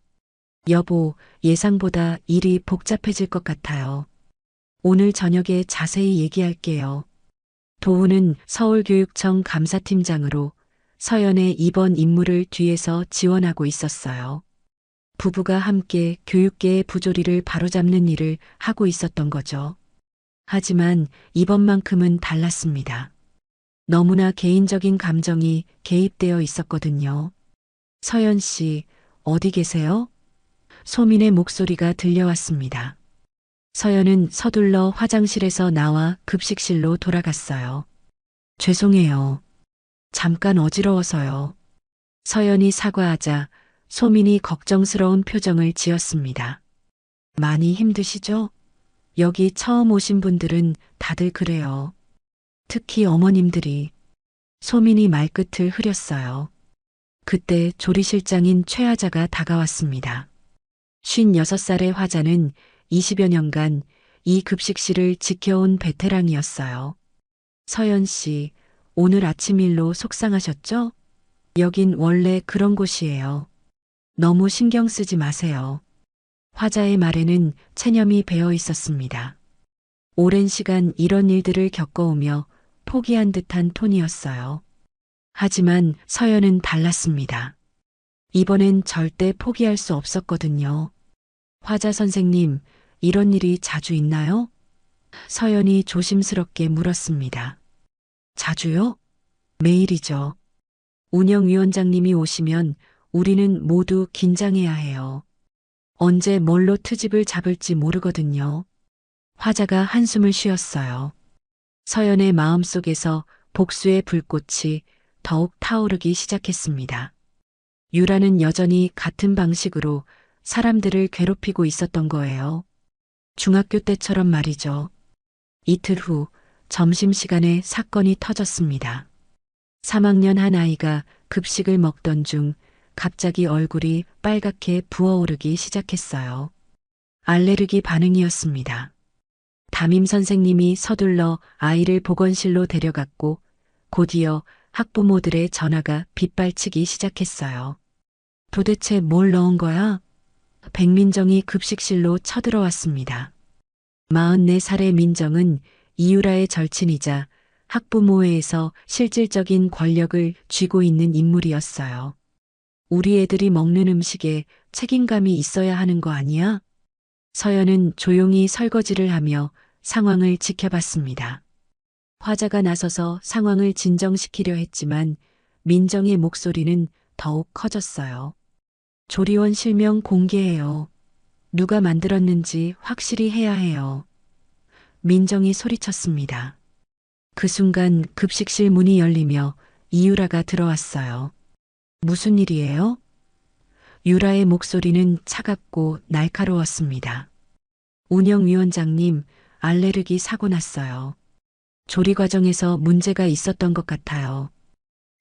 Speaker 3: 여보, 예상보다 일이 복잡해질 것 같아요. 오늘 저녁에 자세히 얘기할게요. 도훈은 서울교육청 감사팀장으로 서연의 이번 임무를 뒤에서 지원하고 있었어요. 부부가 함께 교육계의 부조리를 바로잡는 일을 하고 있었던 거죠. 하지만 이번만큼은 달랐습니다. 너무나 개인적인 감정이 개입되어 있었거든요. 서연 씨, 어디 계세요? 소민의 목소리가 들려왔습니다. 서연은 서둘러 화장실에서 나와 급식실로 돌아갔어요. 죄송해요. 잠깐 어지러워서요. 서연이 사과하자 소민이 걱정스러운 표정을 지었습니다. 많이 힘드시죠? 여기 처음 오신 분들은 다들 그래요. 특히 어머님들이. 소민이 말끝을 흐렸어요. 그때 조리실장인 최하자가 다가왔습니다. 56살의 화자는 20여 년간 이 급식실을 지켜온 베테랑이었어요. 서연 씨, 오늘 아침 일로 속상하셨죠? 여긴 원래 그런 곳이에요. 너무 신경 쓰지 마세요. 화자의 말에는 체념이 배어 있었습니다. 오랜 시간 이런 일들을 겪어오며 포기한 듯한 톤이었어요. 하지만 서연은 달랐습니다. 이번엔 절대 포기할 수 없었거든요. 화자 선생님, 이런 일이 자주 있나요? 서연이 조심스럽게 물었습니다. 자주요? 매일이죠. 운영위원장님이 오시면 우리는 모두 긴장해야 해요. 언제 뭘로 트집을 잡을지 모르거든요. 화자가 한숨을 쉬었어요. 서연의 마음속에서 복수의 불꽃이 더욱 타오르기 시작했습니다. 유라는 여전히 같은 방식으로 사람들을 괴롭히고 있었던 거예요. 중학교 때처럼 말이죠. 이틀 후 점심시간에 사건이 터졌습니다. 3학년 한 아이가 급식을 먹던 중 갑자기 얼굴이 빨갛게 부어오르기 시작했어요. 알레르기 반응이었습니다. 담임 선생님이 서둘러 아이를 보건실로 데려갔고 곧이어 학부모들의 전화가 빗발치기 시작했어요. 도대체 뭘 넣은 거야? 백민정이 급식실로 쳐들어왔습니다. 44살의 민정은 이유라의 절친이자 학부모회에서 실질적인 권력을 쥐고 있는 인물이었어요. 우리 애들이 먹는 음식에 책임감이 있어야 하는 거 아니야? 서연은 조용히 설거지를 하며 상황을 지켜봤습니다. 화자가 나서서 상황을 진정시키려 했지만 민정의 목소리는 더욱 커졌어요. 조리원 실명 공개해요. 누가 만들었는지 확실히 해야 해요. 민정이 소리쳤습니다. 그 순간 급식실 문이 열리며 이유라가 들어왔어요. 무슨 일이에요? 유라의 목소리는 차갑고 날카로웠습니다. 운영위원장님, 알레르기 사고 났어요. 조리 과정에서 문제가 있었던 것 같아요.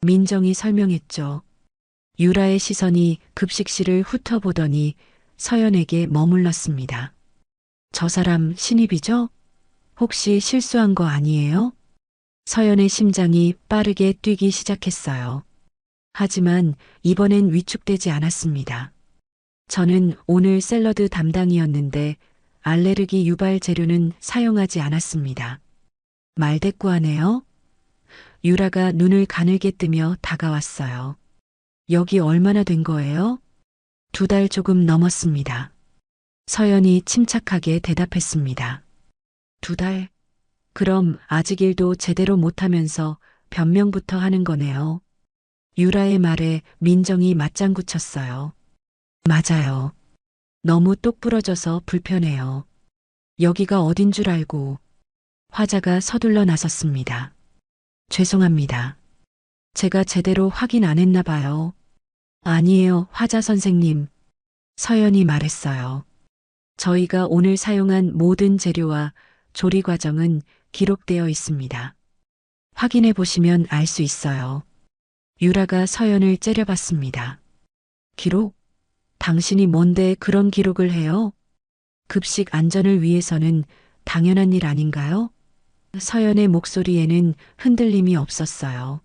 Speaker 3: 민정이 설명했죠. 유라의 시선이 급식실을 훑어보더니 서연에게 머물렀습니다. 저 사람 신입이죠? 혹시 실수한 거 아니에요? 서연의 심장이 빠르게 뛰기 시작했어요. 하지만 이번엔 위축되지 않았습니다. 저는 오늘 샐러드 담당이었는데 알레르기 유발 재료는 사용하지 않았습니다. 말대꾸하네요. 유라가 눈을 가늘게 뜨며 다가왔어요. 여기 얼마나 된 거예요? 2달 조금 넘었습니다. 서연이 침착하게 대답했습니다. 2달? 그럼 아직 일도 제대로 못하면서 변명부터 하는 거네요. 유라의 말에 민정이 맞장구 쳤어요. 맞아요. 너무 똑부러져서 불편해요. 여기가 어딘 줄 알고. 화자가 서둘러 나섰습니다. 죄송합니다. 제가 제대로 확인 안 했나 봐요. 아니에요, 화자 선생님. 서연이 말했어요. 저희가 오늘 사용한 모든 재료와 조리 과정은 기록되어 있습니다. 확인해 보시면 알 수 있어요. 유라가 서연을 째려봤습니다. 기록? 당신이 뭔데 그런 기록을 해요? 급식 안전을 위해서는 당연한 일 아닌가요? 서연의 목소리에는 흔들림이 없었어요.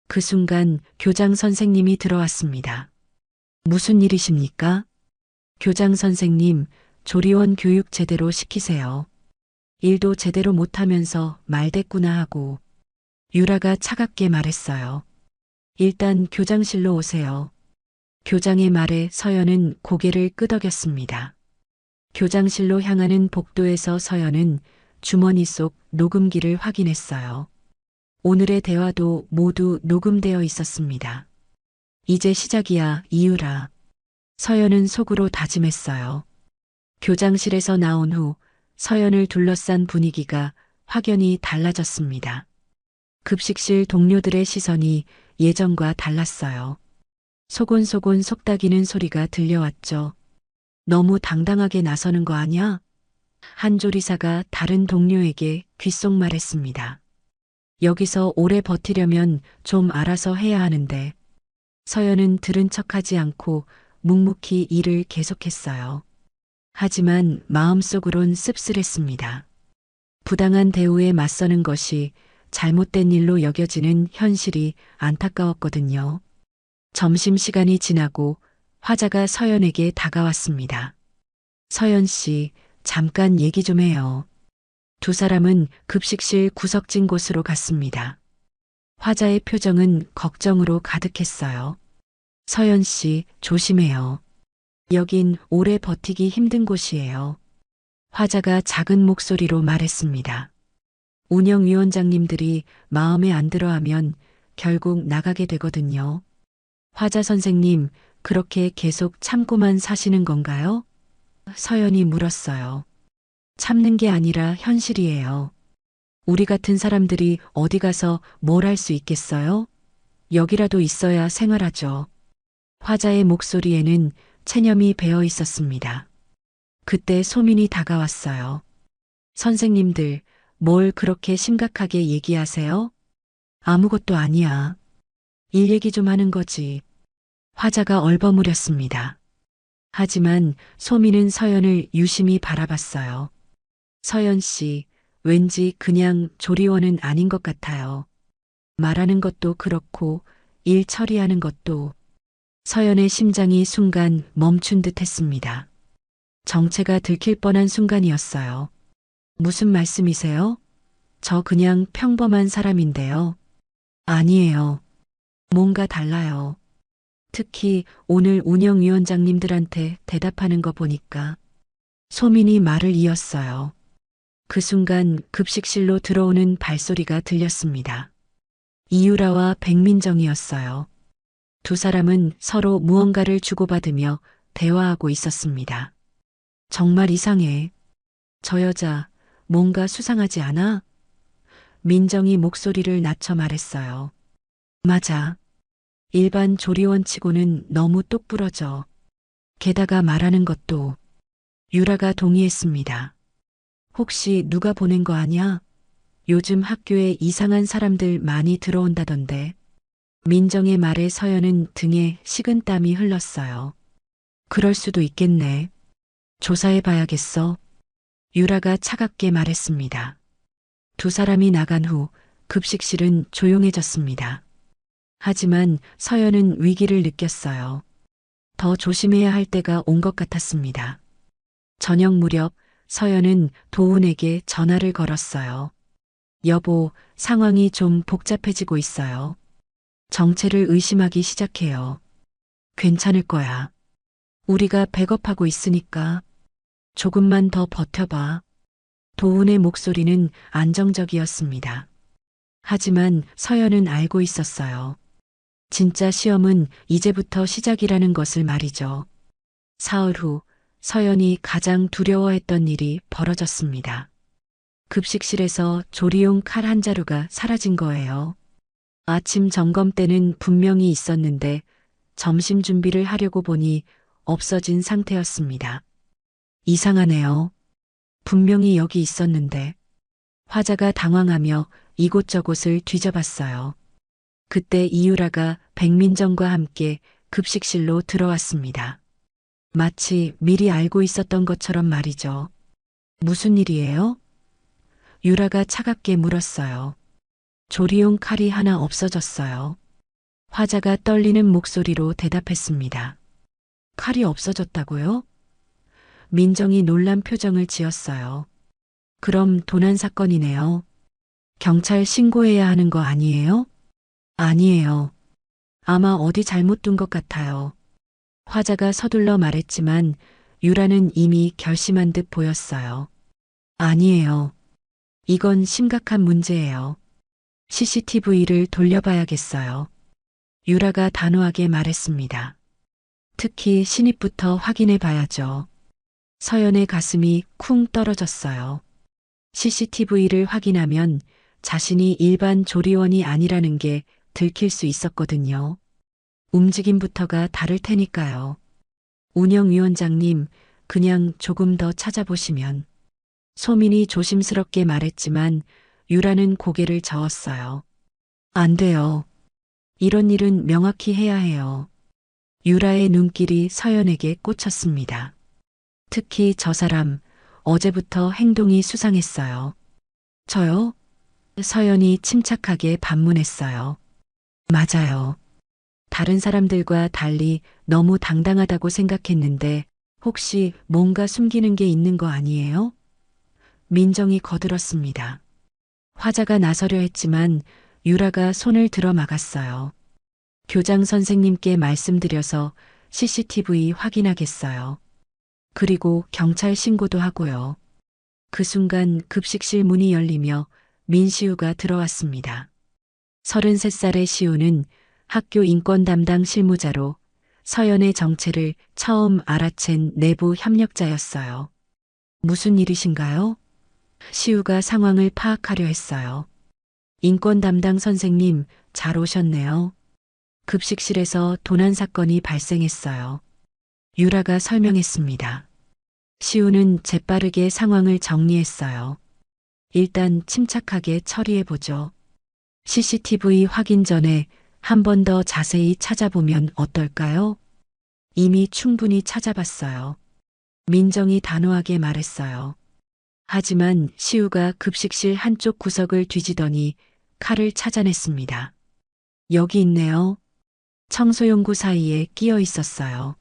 Speaker 3: 그 순간 교장 선생님이 들어왔습니다. 무슨 일이십니까? 교장 선생님, 조리원 교육 제대로 시키세요. 일도 제대로 못하면서 말대꾸나 하고. 유라가 차갑게 말했어요. 일단 교장실로 오세요. 교장의 말에 서연은 고개를 끄덕였습니다. 교장실로 향하는 복도에서 서연은 주머니 속 녹음기를 확인했어요. 오늘의 대화도 모두 녹음되어 있었습니다. 이제 시작이야, 이유라. 서연은 속으로 다짐했어요. 교장실에서 나온 후 서연을 둘러싼 분위기가 확연히 달라졌습니다. 급식실 동료들의 시선이 예전과 달랐어요. 소곤소곤 속닥이는 소리가 들려왔죠. 너무 당당하게 나서는 거 아냐? 한 조리사가 다른 동료에게 귓속말했습니다. 여기서 오래 버티려면 좀 알아서 해야 하는데. 서연은 들은 척하지 않고 묵묵히 일을 계속했어요. 하지만 마음속으론 씁쓸했습니다. 부당한 대우에 맞서는 것이 잘못된 일로 여겨지는 현실이 안타까웠거든요. 점심시간이 지나고 화자가 서연에게 다가왔습니다. 서연 씨, 잠깐 얘기 좀 해요. 두 사람은 급식실 구석진 곳으로 갔습니다. 화자의 표정은 걱정으로 가득했어요. 서연 씨, 조심해요. 여긴 오래 버티기 힘든 곳이에요. 화자가 작은 목소리로 말했습니다. 운영위원장님들이 마음에 안 들어하면 결국 나가게 되거든요. 화자 선생님, 그렇게 계속 참고만 사시는 건가요? 서연이 물었어요. 참는 게 아니라 현실이에요. 우리 같은 사람들이 어디 가서 뭘 할 수 있겠어요? 여기라도 있어야 생활하죠. 화자의 목소리에는 체념이 배어 있었습니다. 그때 소민이 다가왔어요. 선생님들, 뭘 그렇게 심각하게 얘기하세요? 아무것도 아니야. 일 얘기 좀 하는 거지. 화자가 얼버무렸습니다. 하지만 소민은 서연을 유심히 바라봤어요. 서연 씨, 왠지 그냥 조리원은 아닌 것 같아요. 말하는 것도 그렇고 일 처리하는 것도. 서연의 심장이 순간 멈춘 듯 했습니다. 정체가 들킬 뻔한 순간이었어요. 무슨 말씀이세요? 저 그냥 평범한 사람인데요. 아니에요. 뭔가 달라요. 특히 오늘 운영위원장님들한테 대답하는 거 보니까. 소민이 말을 이었어요. 그 순간 급식실로 들어오는 발소리가 들렸습니다. 이유라와 백민정이었어요. 두 사람은 서로 무언가를 주고받으며 대화하고 있었습니다. 정말 이상해. 저 여자 뭔가 수상하지 않아? 민정이 목소리를 낮춰 말했어요. 맞아. 일반 조리원 치고는 너무 똑부러져. 게다가 말하는 것도. 유라가 동의했습니다. 혹시 누가 보낸 거 아냐? 요즘 학교에 이상한 사람들 많이 들어온다던데. 민정의 말에 서연은 등에 식은땀이 흘렀어요. 그럴 수도 있겠네. 조사해 봐야겠어. 유라가 차갑게 말했습니다. 두 사람이 나간 후 급식실은 조용해졌습니다. 하지만 서연은 위기를 느꼈어요. 더 조심해야 할 때가 온 것 같았습니다. 저녁 무렵 서연은 도훈에게 전화를 걸었어요. 여보, 상황이 좀 복잡해지고 있어요. 정체를 의심하기 시작해요. 괜찮을 거야. 우리가 백업하고 있으니까 조금만 더 버텨봐. 도훈의 목소리는 안정적이었습니다. 하지만 서연은 알고 있었어요. 진짜 시험은 이제부터 시작이라는 것을 말이죠. 사흘 후 서연이 가장 두려워했던 일이 벌어졌습니다. 급식실에서 조리용 칼 한 자루가 사라진 거예요. 아침 점검 때는 분명히 있었는데 점심 준비를 하려고 보니 없어진 상태였습니다. 이상하네요. 분명히 여기 있었는데. 화자가 당황하며 이곳저곳을 뒤져봤어요. 그때 이유라가 백민정과 함께 급식실로 들어왔습니다. 마치 미리 알고 있었던 것처럼 말이죠. 무슨 일이에요? 유라가 차갑게 물었어요. 조리용 칼이 하나 없어졌어요. 화자가 떨리는 목소리로 대답했습니다. 칼이 없어졌다고요? 민정이 놀란 표정을 지었어요. 그럼 도난 사건이네요. 경찰 신고해야 하는 거 아니에요? 아니에요. 아마 어디 잘못 둔 것 같아요. 화자가 서둘러 말했지만 유라는 이미 결심한 듯 보였어요. 아니에요. 이건 심각한 문제예요. CCTV를 돌려봐야겠어요. 유라가 단호하게 말했습니다. 특히 신입부터 확인해 봐야죠. 서연의 가슴이 쿵 떨어졌어요. CCTV를 확인하면 자신이 일반 조리원이 아니라는 게 들킬 수 있었거든요. 움직임부터가 다를 테니까요. 운영위원장님, 그냥 조금 더 찾아보시면. 소민이 조심스럽게 말했지만 유라는 고개를 저었어요. 안 돼요. 이런 일은 명확히 해야 해요. 유라의 눈길이 서연에게 꽂혔습니다. 특히 저 사람, 어제부터 행동이 수상했어요. 저요? 서연이 침착하게 반문했어요. 맞아요. 다른 사람들과 달리 너무 당당하다고 생각했는데 혹시 뭔가 숨기는 게 있는 거 아니에요? 민정이 거들었습니다. 화자가 나서려 했지만 유라가 손을 들어 막았어요. 교장 선생님께 말씀드려서 CCTV 확인하겠어요. 그리고 경찰 신고도 하고요. 그 순간 급식실 문이 열리며 민시우가 들어왔습니다. 33살의 시우는 학교 인권 담당 실무자로 서연의 정체를 처음 알아챈 내부 협력자였어요. 무슨 일이신가요? 시우가 상황을 파악하려 했어요. 인권 담당 선생님, 잘 오셨네요. 급식실에서 도난 사건이 발생했어요. 유라가 설명했습니다. 시우는 재빠르게 상황을 정리했어요. 일단 침착하게 처리해보죠. CCTV 확인 전에 한 번 더 자세히 찾아보면 어떨까요? 이미 충분히 찾아봤어요. 민정이 단호하게 말했어요. 하지만 시우가 급식실 한쪽 구석을 뒤지더니 칼을 찾아냈습니다. 여기 있네요. 청소용구 사이에 끼어 있었어요.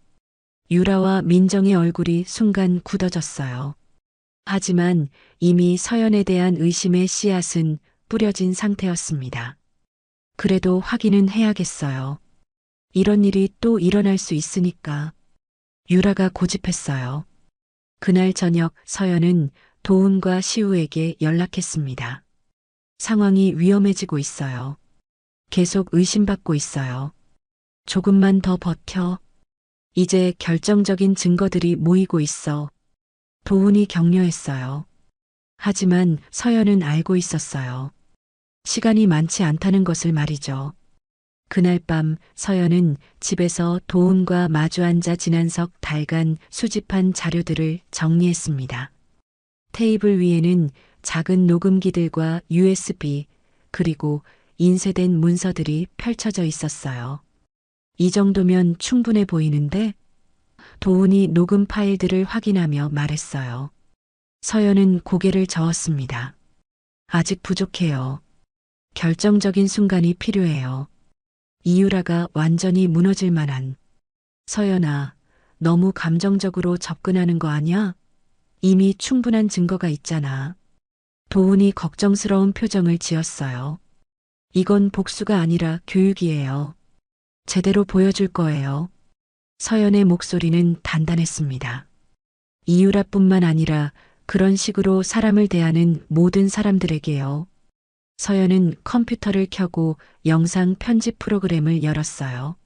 Speaker 3: 유라와 민정의 얼굴이 순간 굳어졌어요. 하지만 이미 서연에 대한 의심의 씨앗은 뿌려진 상태였습니다. 그래도 확인은 해야겠어요. 이런 일이 또 일어날 수 있으니까. 유라가 고집했어요. 그날 저녁 서연은 도훈과 시우에게 연락했습니다. 상황이 위험해지고 있어요. 계속 의심받고 있어요. 조금만 더 버텨. 이제 결정적인 증거들이 모이고 있어. 도훈이 격려했어요. 하지만 서연은 알고 있었어요. 시간이 많지 않다는 것을 말이죠. 그날 밤 서연은 집에서 도훈과 마주 앉아 지난 석 달간 수집한 자료들을 정리했습니다. 테이블 위에는 작은 녹음기들과 USB, 그리고 인쇄된 문서들이 펼쳐져 있었어요. 이 정도면 충분해 보이는데? 도훈이 녹음 파일들을 확인하며 말했어요. 서연은 고개를 저었습니다. 아직 부족해요. 결정적인 순간이 필요해요. 이유라가 완전히 무너질 만한. 서연아, 너무 감정적으로 접근하는 거 아니야? 이미 충분한 증거가 있잖아. 도훈이 걱정스러운 표정을 지었어요. 이건 복수가 아니라 교육이에요. 제대로 보여줄 거예요. 서연의 목소리는 단단했습니다. 이유라뿐만 아니라 그런 식으로 사람을 대하는 모든 사람들에게요. 서연은 컴퓨터를 켜고 영상 편집 프로그램을 열었어요.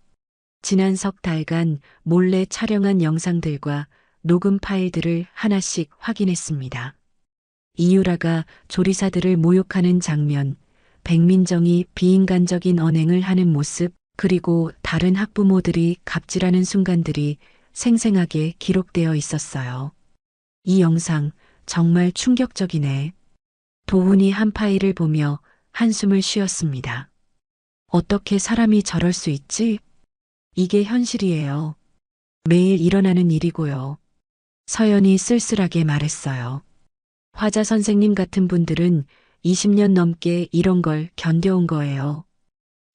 Speaker 3: 지난 석 달간 몰래 촬영한 영상들과 녹음 파일들을 하나씩 확인했습니다. 이유라가 조리사들을 모욕하는 장면, 백민정이 비인간적인 언행을 하는 모습, 그리고 다른 학부모들이 갑질하는 순간들이 생생하게 기록되어 있었어요. 이 영상 정말 충격적이네. 도훈이 한 파일을 보며 한숨을 쉬었습니다. 어떻게 사람이 저럴 수 있지? 이게 현실이에요. 매일 일어나는 일이고요. 서연이 쓸쓸하게 말했어요. 화자 선생님 같은 분들은 20년 넘게 이런 걸 견뎌온 거예요.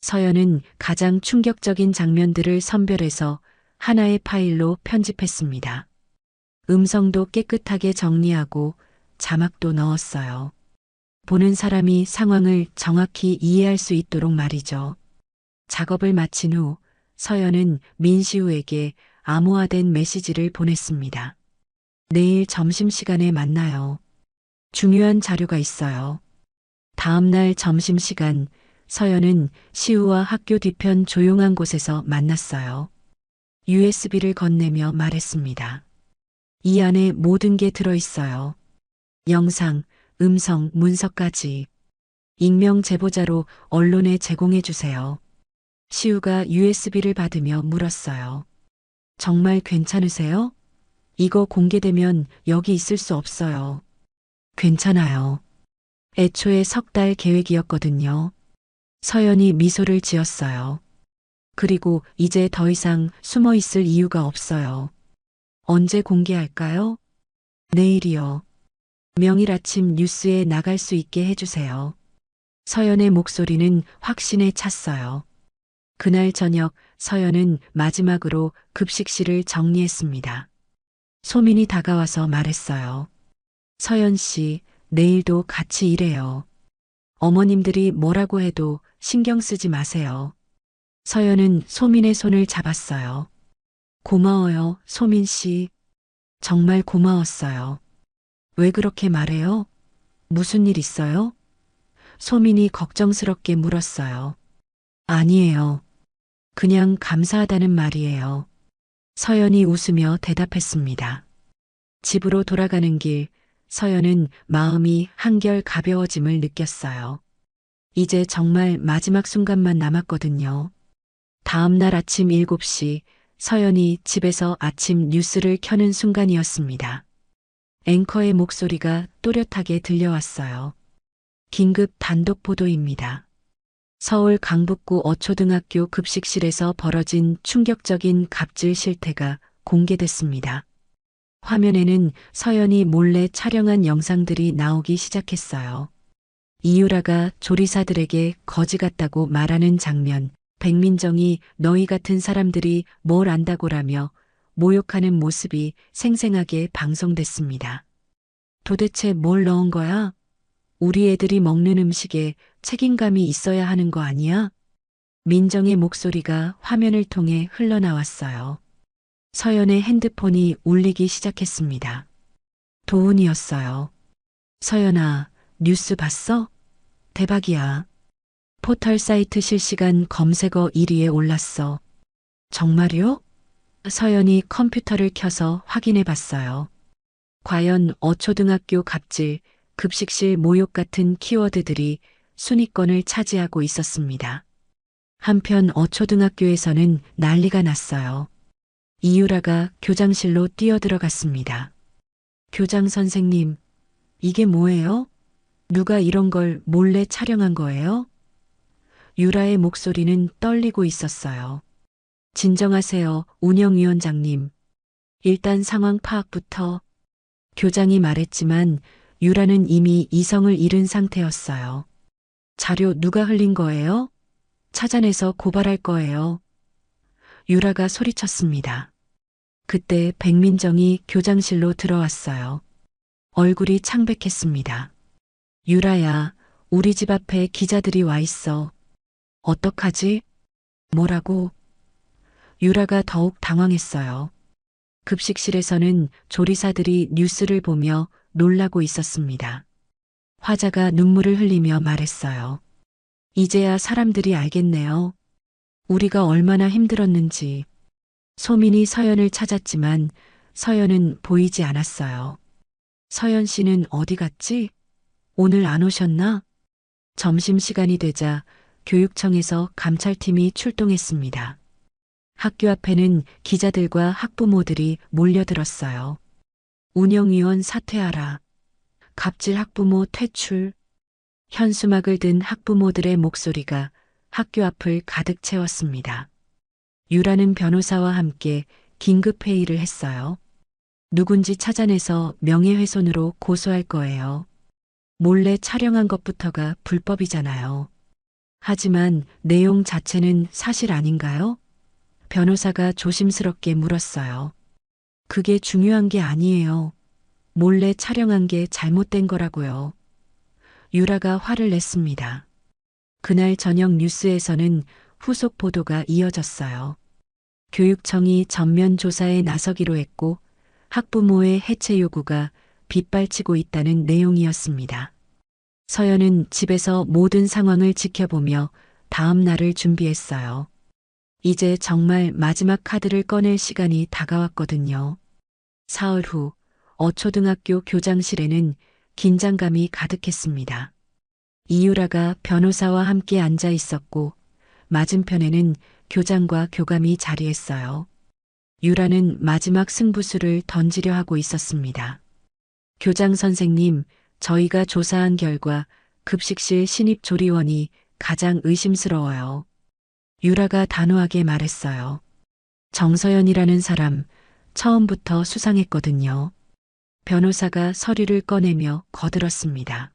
Speaker 3: 서연은 가장 충격적인 장면들을 선별해서 하나의 파일로 편집했습니다. 음성도 깨끗하게 정리하고 자막도 넣었어요. 보는 사람이 상황을 정확히 이해할 수 있도록 말이죠. 작업을 마친 후 서연은 민시우에게 암호화된 메시지를 보냈습니다. 내일 점심시간에 만나요. 중요한 자료가 있어요. 다음 날 점심시간 서연은 시우와 학교 뒤편 조용한 곳에서 만났어요. USB를 건네며 말했습니다. 이 안에 모든 게 들어있어요. 영상, 음성, 문서까지. 익명 제보자로 언론에 제공해 주세요. 시우가 USB를 받으며 물었어요. 정말 괜찮으세요? 이거 공개되면 여기 있을 수 없어요. 괜찮아요. 애초에 석 달 계획이었거든요. 서연이 미소를 지었어요. 그리고 이제 더 이상 숨어 있을 이유가 없어요. 언제 공개할까요? 내일이요. 명일 아침 뉴스에 나갈 수 있게 해주세요. 서연의 목소리는 확신에 찼어요. 그날 저녁 서연은 마지막으로 급식실을 정리했습니다. 소민이 다가와서 말했어요. 서연 씨, 내일도 같이 일해요. 어머님들이 뭐라고 해도 신경 쓰지 마세요. 서연은 소민의 손을 잡았어요. 고마워요, 소민 씨. 정말 고마웠어요. 왜 그렇게 말해요? 무슨 일 있어요? 소민이 걱정스럽게 물었어요. 아니에요. 그냥 감사하다는 말이에요. 서연이 웃으며 대답했습니다. 집으로 돌아가는 길, 서연은 마음이 한결 가벼워짐을 느꼈어요. 이제 정말 마지막 순간만 남았거든요. 다음 날 아침 7시 서연이 집에서 아침 뉴스를 켜는 순간이었습니다. 앵커의 목소리가 또렷하게 들려왔어요. 긴급 단독 보도입니다. 서울 강북구 어초등학교 급식실에서 벌어진 충격적인 갑질 실태가 공개됐습니다. 화면에는 서연이 몰래 촬영한 영상들이 나오기 시작했어요. 이유라가 조리사들에게 거지 같다고 말하는 장면, 백민정이 너희 같은 사람들이 뭘 안다고라며 모욕하는 모습이 생생하게 방송됐습니다. 도대체 뭘 넣은 거야? 우리 애들이 먹는 음식에 책임감이 있어야 하는 거 아니야? 민정의 목소리가 화면을 통해 흘러나왔어요. 서연의 핸드폰이 울리기 시작했습니다. 도훈이었어요. 서연아, 뉴스 봤어? 대박이야. 포털 사이트 실시간 검색어 1위에 올랐어. 정말요? 서연이 컴퓨터를 켜서 확인해 봤어요. 과연 어초등학교 갑질, 급식실 모욕 같은 키워드들이 순위권을 차지하고 있었습니다. 한편 어초등학교에서는 난리가 났어요. 이유라가 교장실로 뛰어들어갔습니다. 교장 선생님, 이게 뭐예요? 누가 이런 걸 몰래 촬영한 거예요? 유라의 목소리는 떨리고 있었어요. 진정하세요, 운영위원장님. 일단 상황 파악부터. 교장이 말했지만 유라는 이미 이성을 잃은 상태였어요. 자료 누가 흘린 거예요? 찾아내서 고발할 거예요. 유라가 소리쳤습니다. 그때 백민정이 교장실로 들어왔어요. 얼굴이 창백했습니다. 유라야, 우리 집 앞에 기자들이 와 있어. 어떡하지? 뭐라고? 유라가 더욱 당황했어요. 급식실에서는 조리사들이 뉴스를 보며 놀라고 있었습니다. 화자가 눈물을 흘리며 말했어요. 이제야 사람들이 알겠네요. 우리가 얼마나 힘들었는지. 소민이 서연을 찾았지만 서연은 보이지 않았어요. 서연 씨는 어디 갔지? 오늘 안 오셨나? 점심시간이 되자 교육청에서 감찰팀이 출동했습니다. 학교 앞에는 기자들과 학부모들이 몰려들었어요. 운영위원 사퇴하라. 갑질 학부모 퇴출. 현수막을 든 학부모들의 목소리가 학교 앞을 가득 채웠습니다. 유라는 변호사와 함께 긴급회의를 했어요. 누군지 찾아내서 명예훼손으로 고소할 거예요. 몰래 촬영한 것부터가 불법이잖아요. 하지만 내용 자체는 사실 아닌가요? 변호사가 조심스럽게 물었어요. 그게 중요한 게 아니에요. 몰래 촬영한 게 잘못된 거라고요. 유라가 화를 냈습니다. 그날 저녁 뉴스에서는 후속 보도가 이어졌어요. 교육청이 전면 조사에 나서기로 했고 학부모의 해체 요구가 빗발치고 있다는 내용이었습니다. 서연은 집에서 모든 상황을 지켜보며 다음 날을 준비했어요. 이제 정말 마지막 카드를 꺼낼 시간이 다가왔거든요. 사흘 후 어초등학교 교장실에는 긴장감이 가득했습니다. 이유라가 변호사와 함께 앉아 있었고 맞은편에는 교장과 교감이 자리했어요. 유라는 마지막 승부수를 던지려 하고 있었습니다. 교장 선생님, 저희가 조사한 결과 급식실 신입 조리원이 가장 의심스러워요. 유라가 단호하게 말했어요. 정서연이라는 사람 처음부터 수상했거든요. 변호사가 서류를 꺼내며 거들었습니다.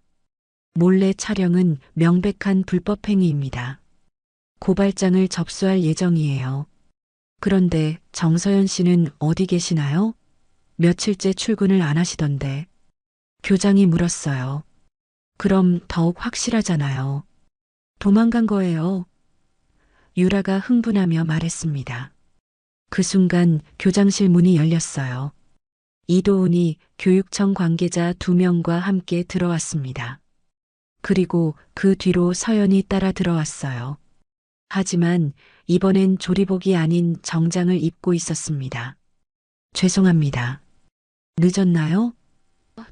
Speaker 3: 몰래 촬영은 명백한 불법 행위입니다. 고발장을 접수할 예정이에요. 그런데 정서연 씨는 어디 계시나요? 며칠째 출근을 안 하시던데. 교장이 물었어요. 그럼 더욱 확실하잖아요. 도망간 거예요. 유라가 흥분하며 말했습니다. 그 순간 교장실 문이 열렸어요. 이도훈이 교육청 관계자 2명과 함께 들어왔습니다. 그리고 그 뒤로 서연이 따라 들어왔어요. 하지만 이번엔 조리복이 아닌 정장을 입고 있었습니다. 죄송합니다. 늦었나요?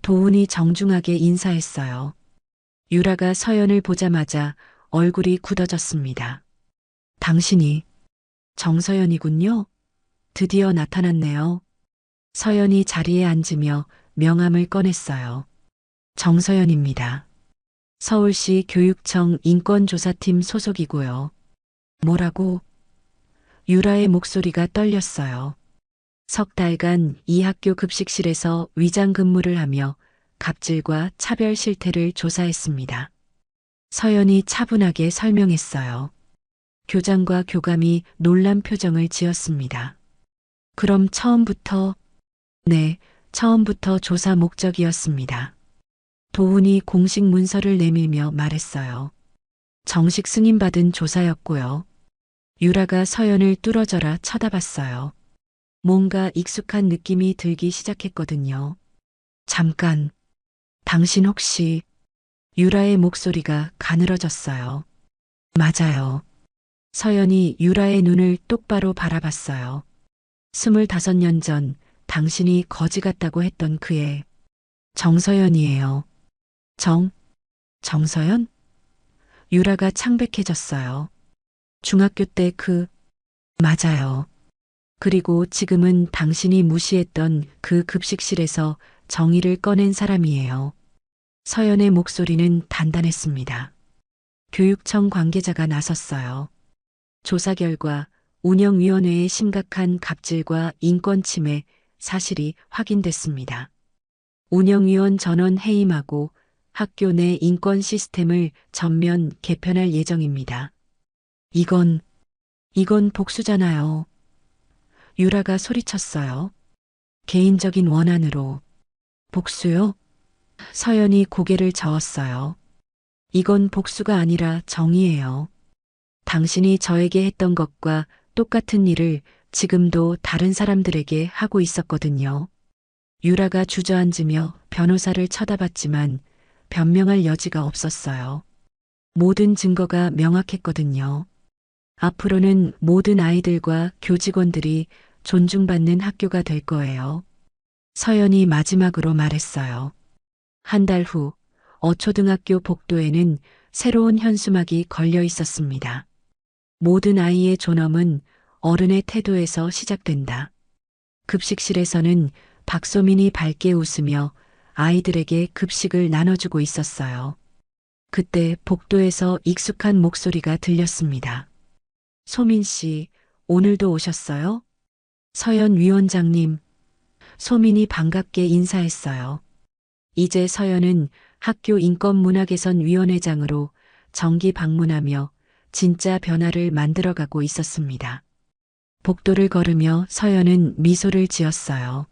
Speaker 3: 도훈이 정중하게 인사했어요. 유라가 서연을 보자마자 얼굴이 굳어졌습니다. 당신이 정서연이군요. 드디어 나타났네요. 서연이 자리에 앉으며 명함을 꺼냈어요. 정서연입니다. 서울시 교육청 인권조사팀 소속이고요. 뭐라고? 유라의 목소리가 떨렸어요. 석 달간 이 학교 급식실에서 위장 근무를 하며 갑질과 차별 실태를 조사했습니다. 서연이 차분하게 설명했어요. 교장과 교감이 놀란 표정을 지었습니다. 그럼 처음부터? 네, 처음부터 조사 목적이었습니다. 도훈이 공식 문서를 내밀며 말했어요. 정식 승인받은 조사였고요. 유라가 서연을 뚫어져라 쳐다봤어요. 뭔가 익숙한 느낌이 들기 시작했거든요. 잠깐, 당신 혹시... 유라의 목소리가 가늘어졌어요. 맞아요. 서연이 유라의 눈을 똑바로 바라봤어요. 25년 전 당신이 거지 같다고 했던 그애 정서연이에요. 정서연? 유라가 창백해졌어요. 중학교 때 맞아요. 그리고 지금은 당신이 무시했던 그 급식실에서 정의를 꺼낸 사람이에요. 서연의 목소리는 단단했습니다. 교육청 관계자가 나섰어요. 조사 결과 운영위원회의 심각한 갑질과 인권 침해 사실이 확인됐습니다. 운영위원 전원 해임하고 학교 내 인권 시스템을 전면 개편할 예정입니다. 이건 복수잖아요. 유라가 소리쳤어요. 개인적인 원한으로. 복수요? 서연이 고개를 저었어요. 이건 복수가 아니라 정의예요. 당신이 저에게 했던 것과 똑같은 일을 지금도 다른 사람들에게 하고 있었거든요. 유라가 주저앉으며 변호사를 쳐다봤지만 변명할 여지가 없었어요. 모든 증거가 명확했거든요. 앞으로는 모든 아이들과 교직원들이 존중받는 학교가 될 거예요. 서연이 마지막으로 말했어요. 한 달 후 어초등학교 복도에는 새로운 현수막이 걸려 있었습니다. 모든 아이의 존엄은 어른의 태도에서 시작된다. 급식실에서는 박소민이 밝게 웃으며 아이들에게 급식을 나눠주고 있었어요. 그때 복도에서 익숙한 목소리가 들렸습니다. 소민 씨, 오늘도 오셨어요? 서연 위원장님. 소민이 반갑게 인사했어요. 이제 서연은 학교 인권문화개선 위원회장으로 정기 방문하며 진짜 변화를 만들어가고 있었습니다. 복도를 걸으며 서연은 미소를 지었어요.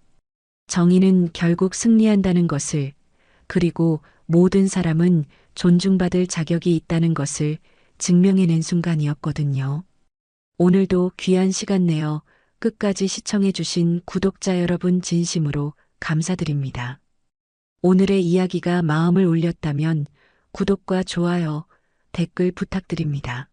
Speaker 3: 정의는 결국 승리한다는 것을, 그리고 모든 사람은 존중받을 자격이 있다는 것을 증명해낸 순간이었거든요. 오늘도 귀한 시간 내어 끝까지 시청해주신 구독자 여러분 진심으로 감사드립니다. 오늘의 이야기가 마음을 울렸다면 구독과 좋아요, 댓글 부탁드립니다.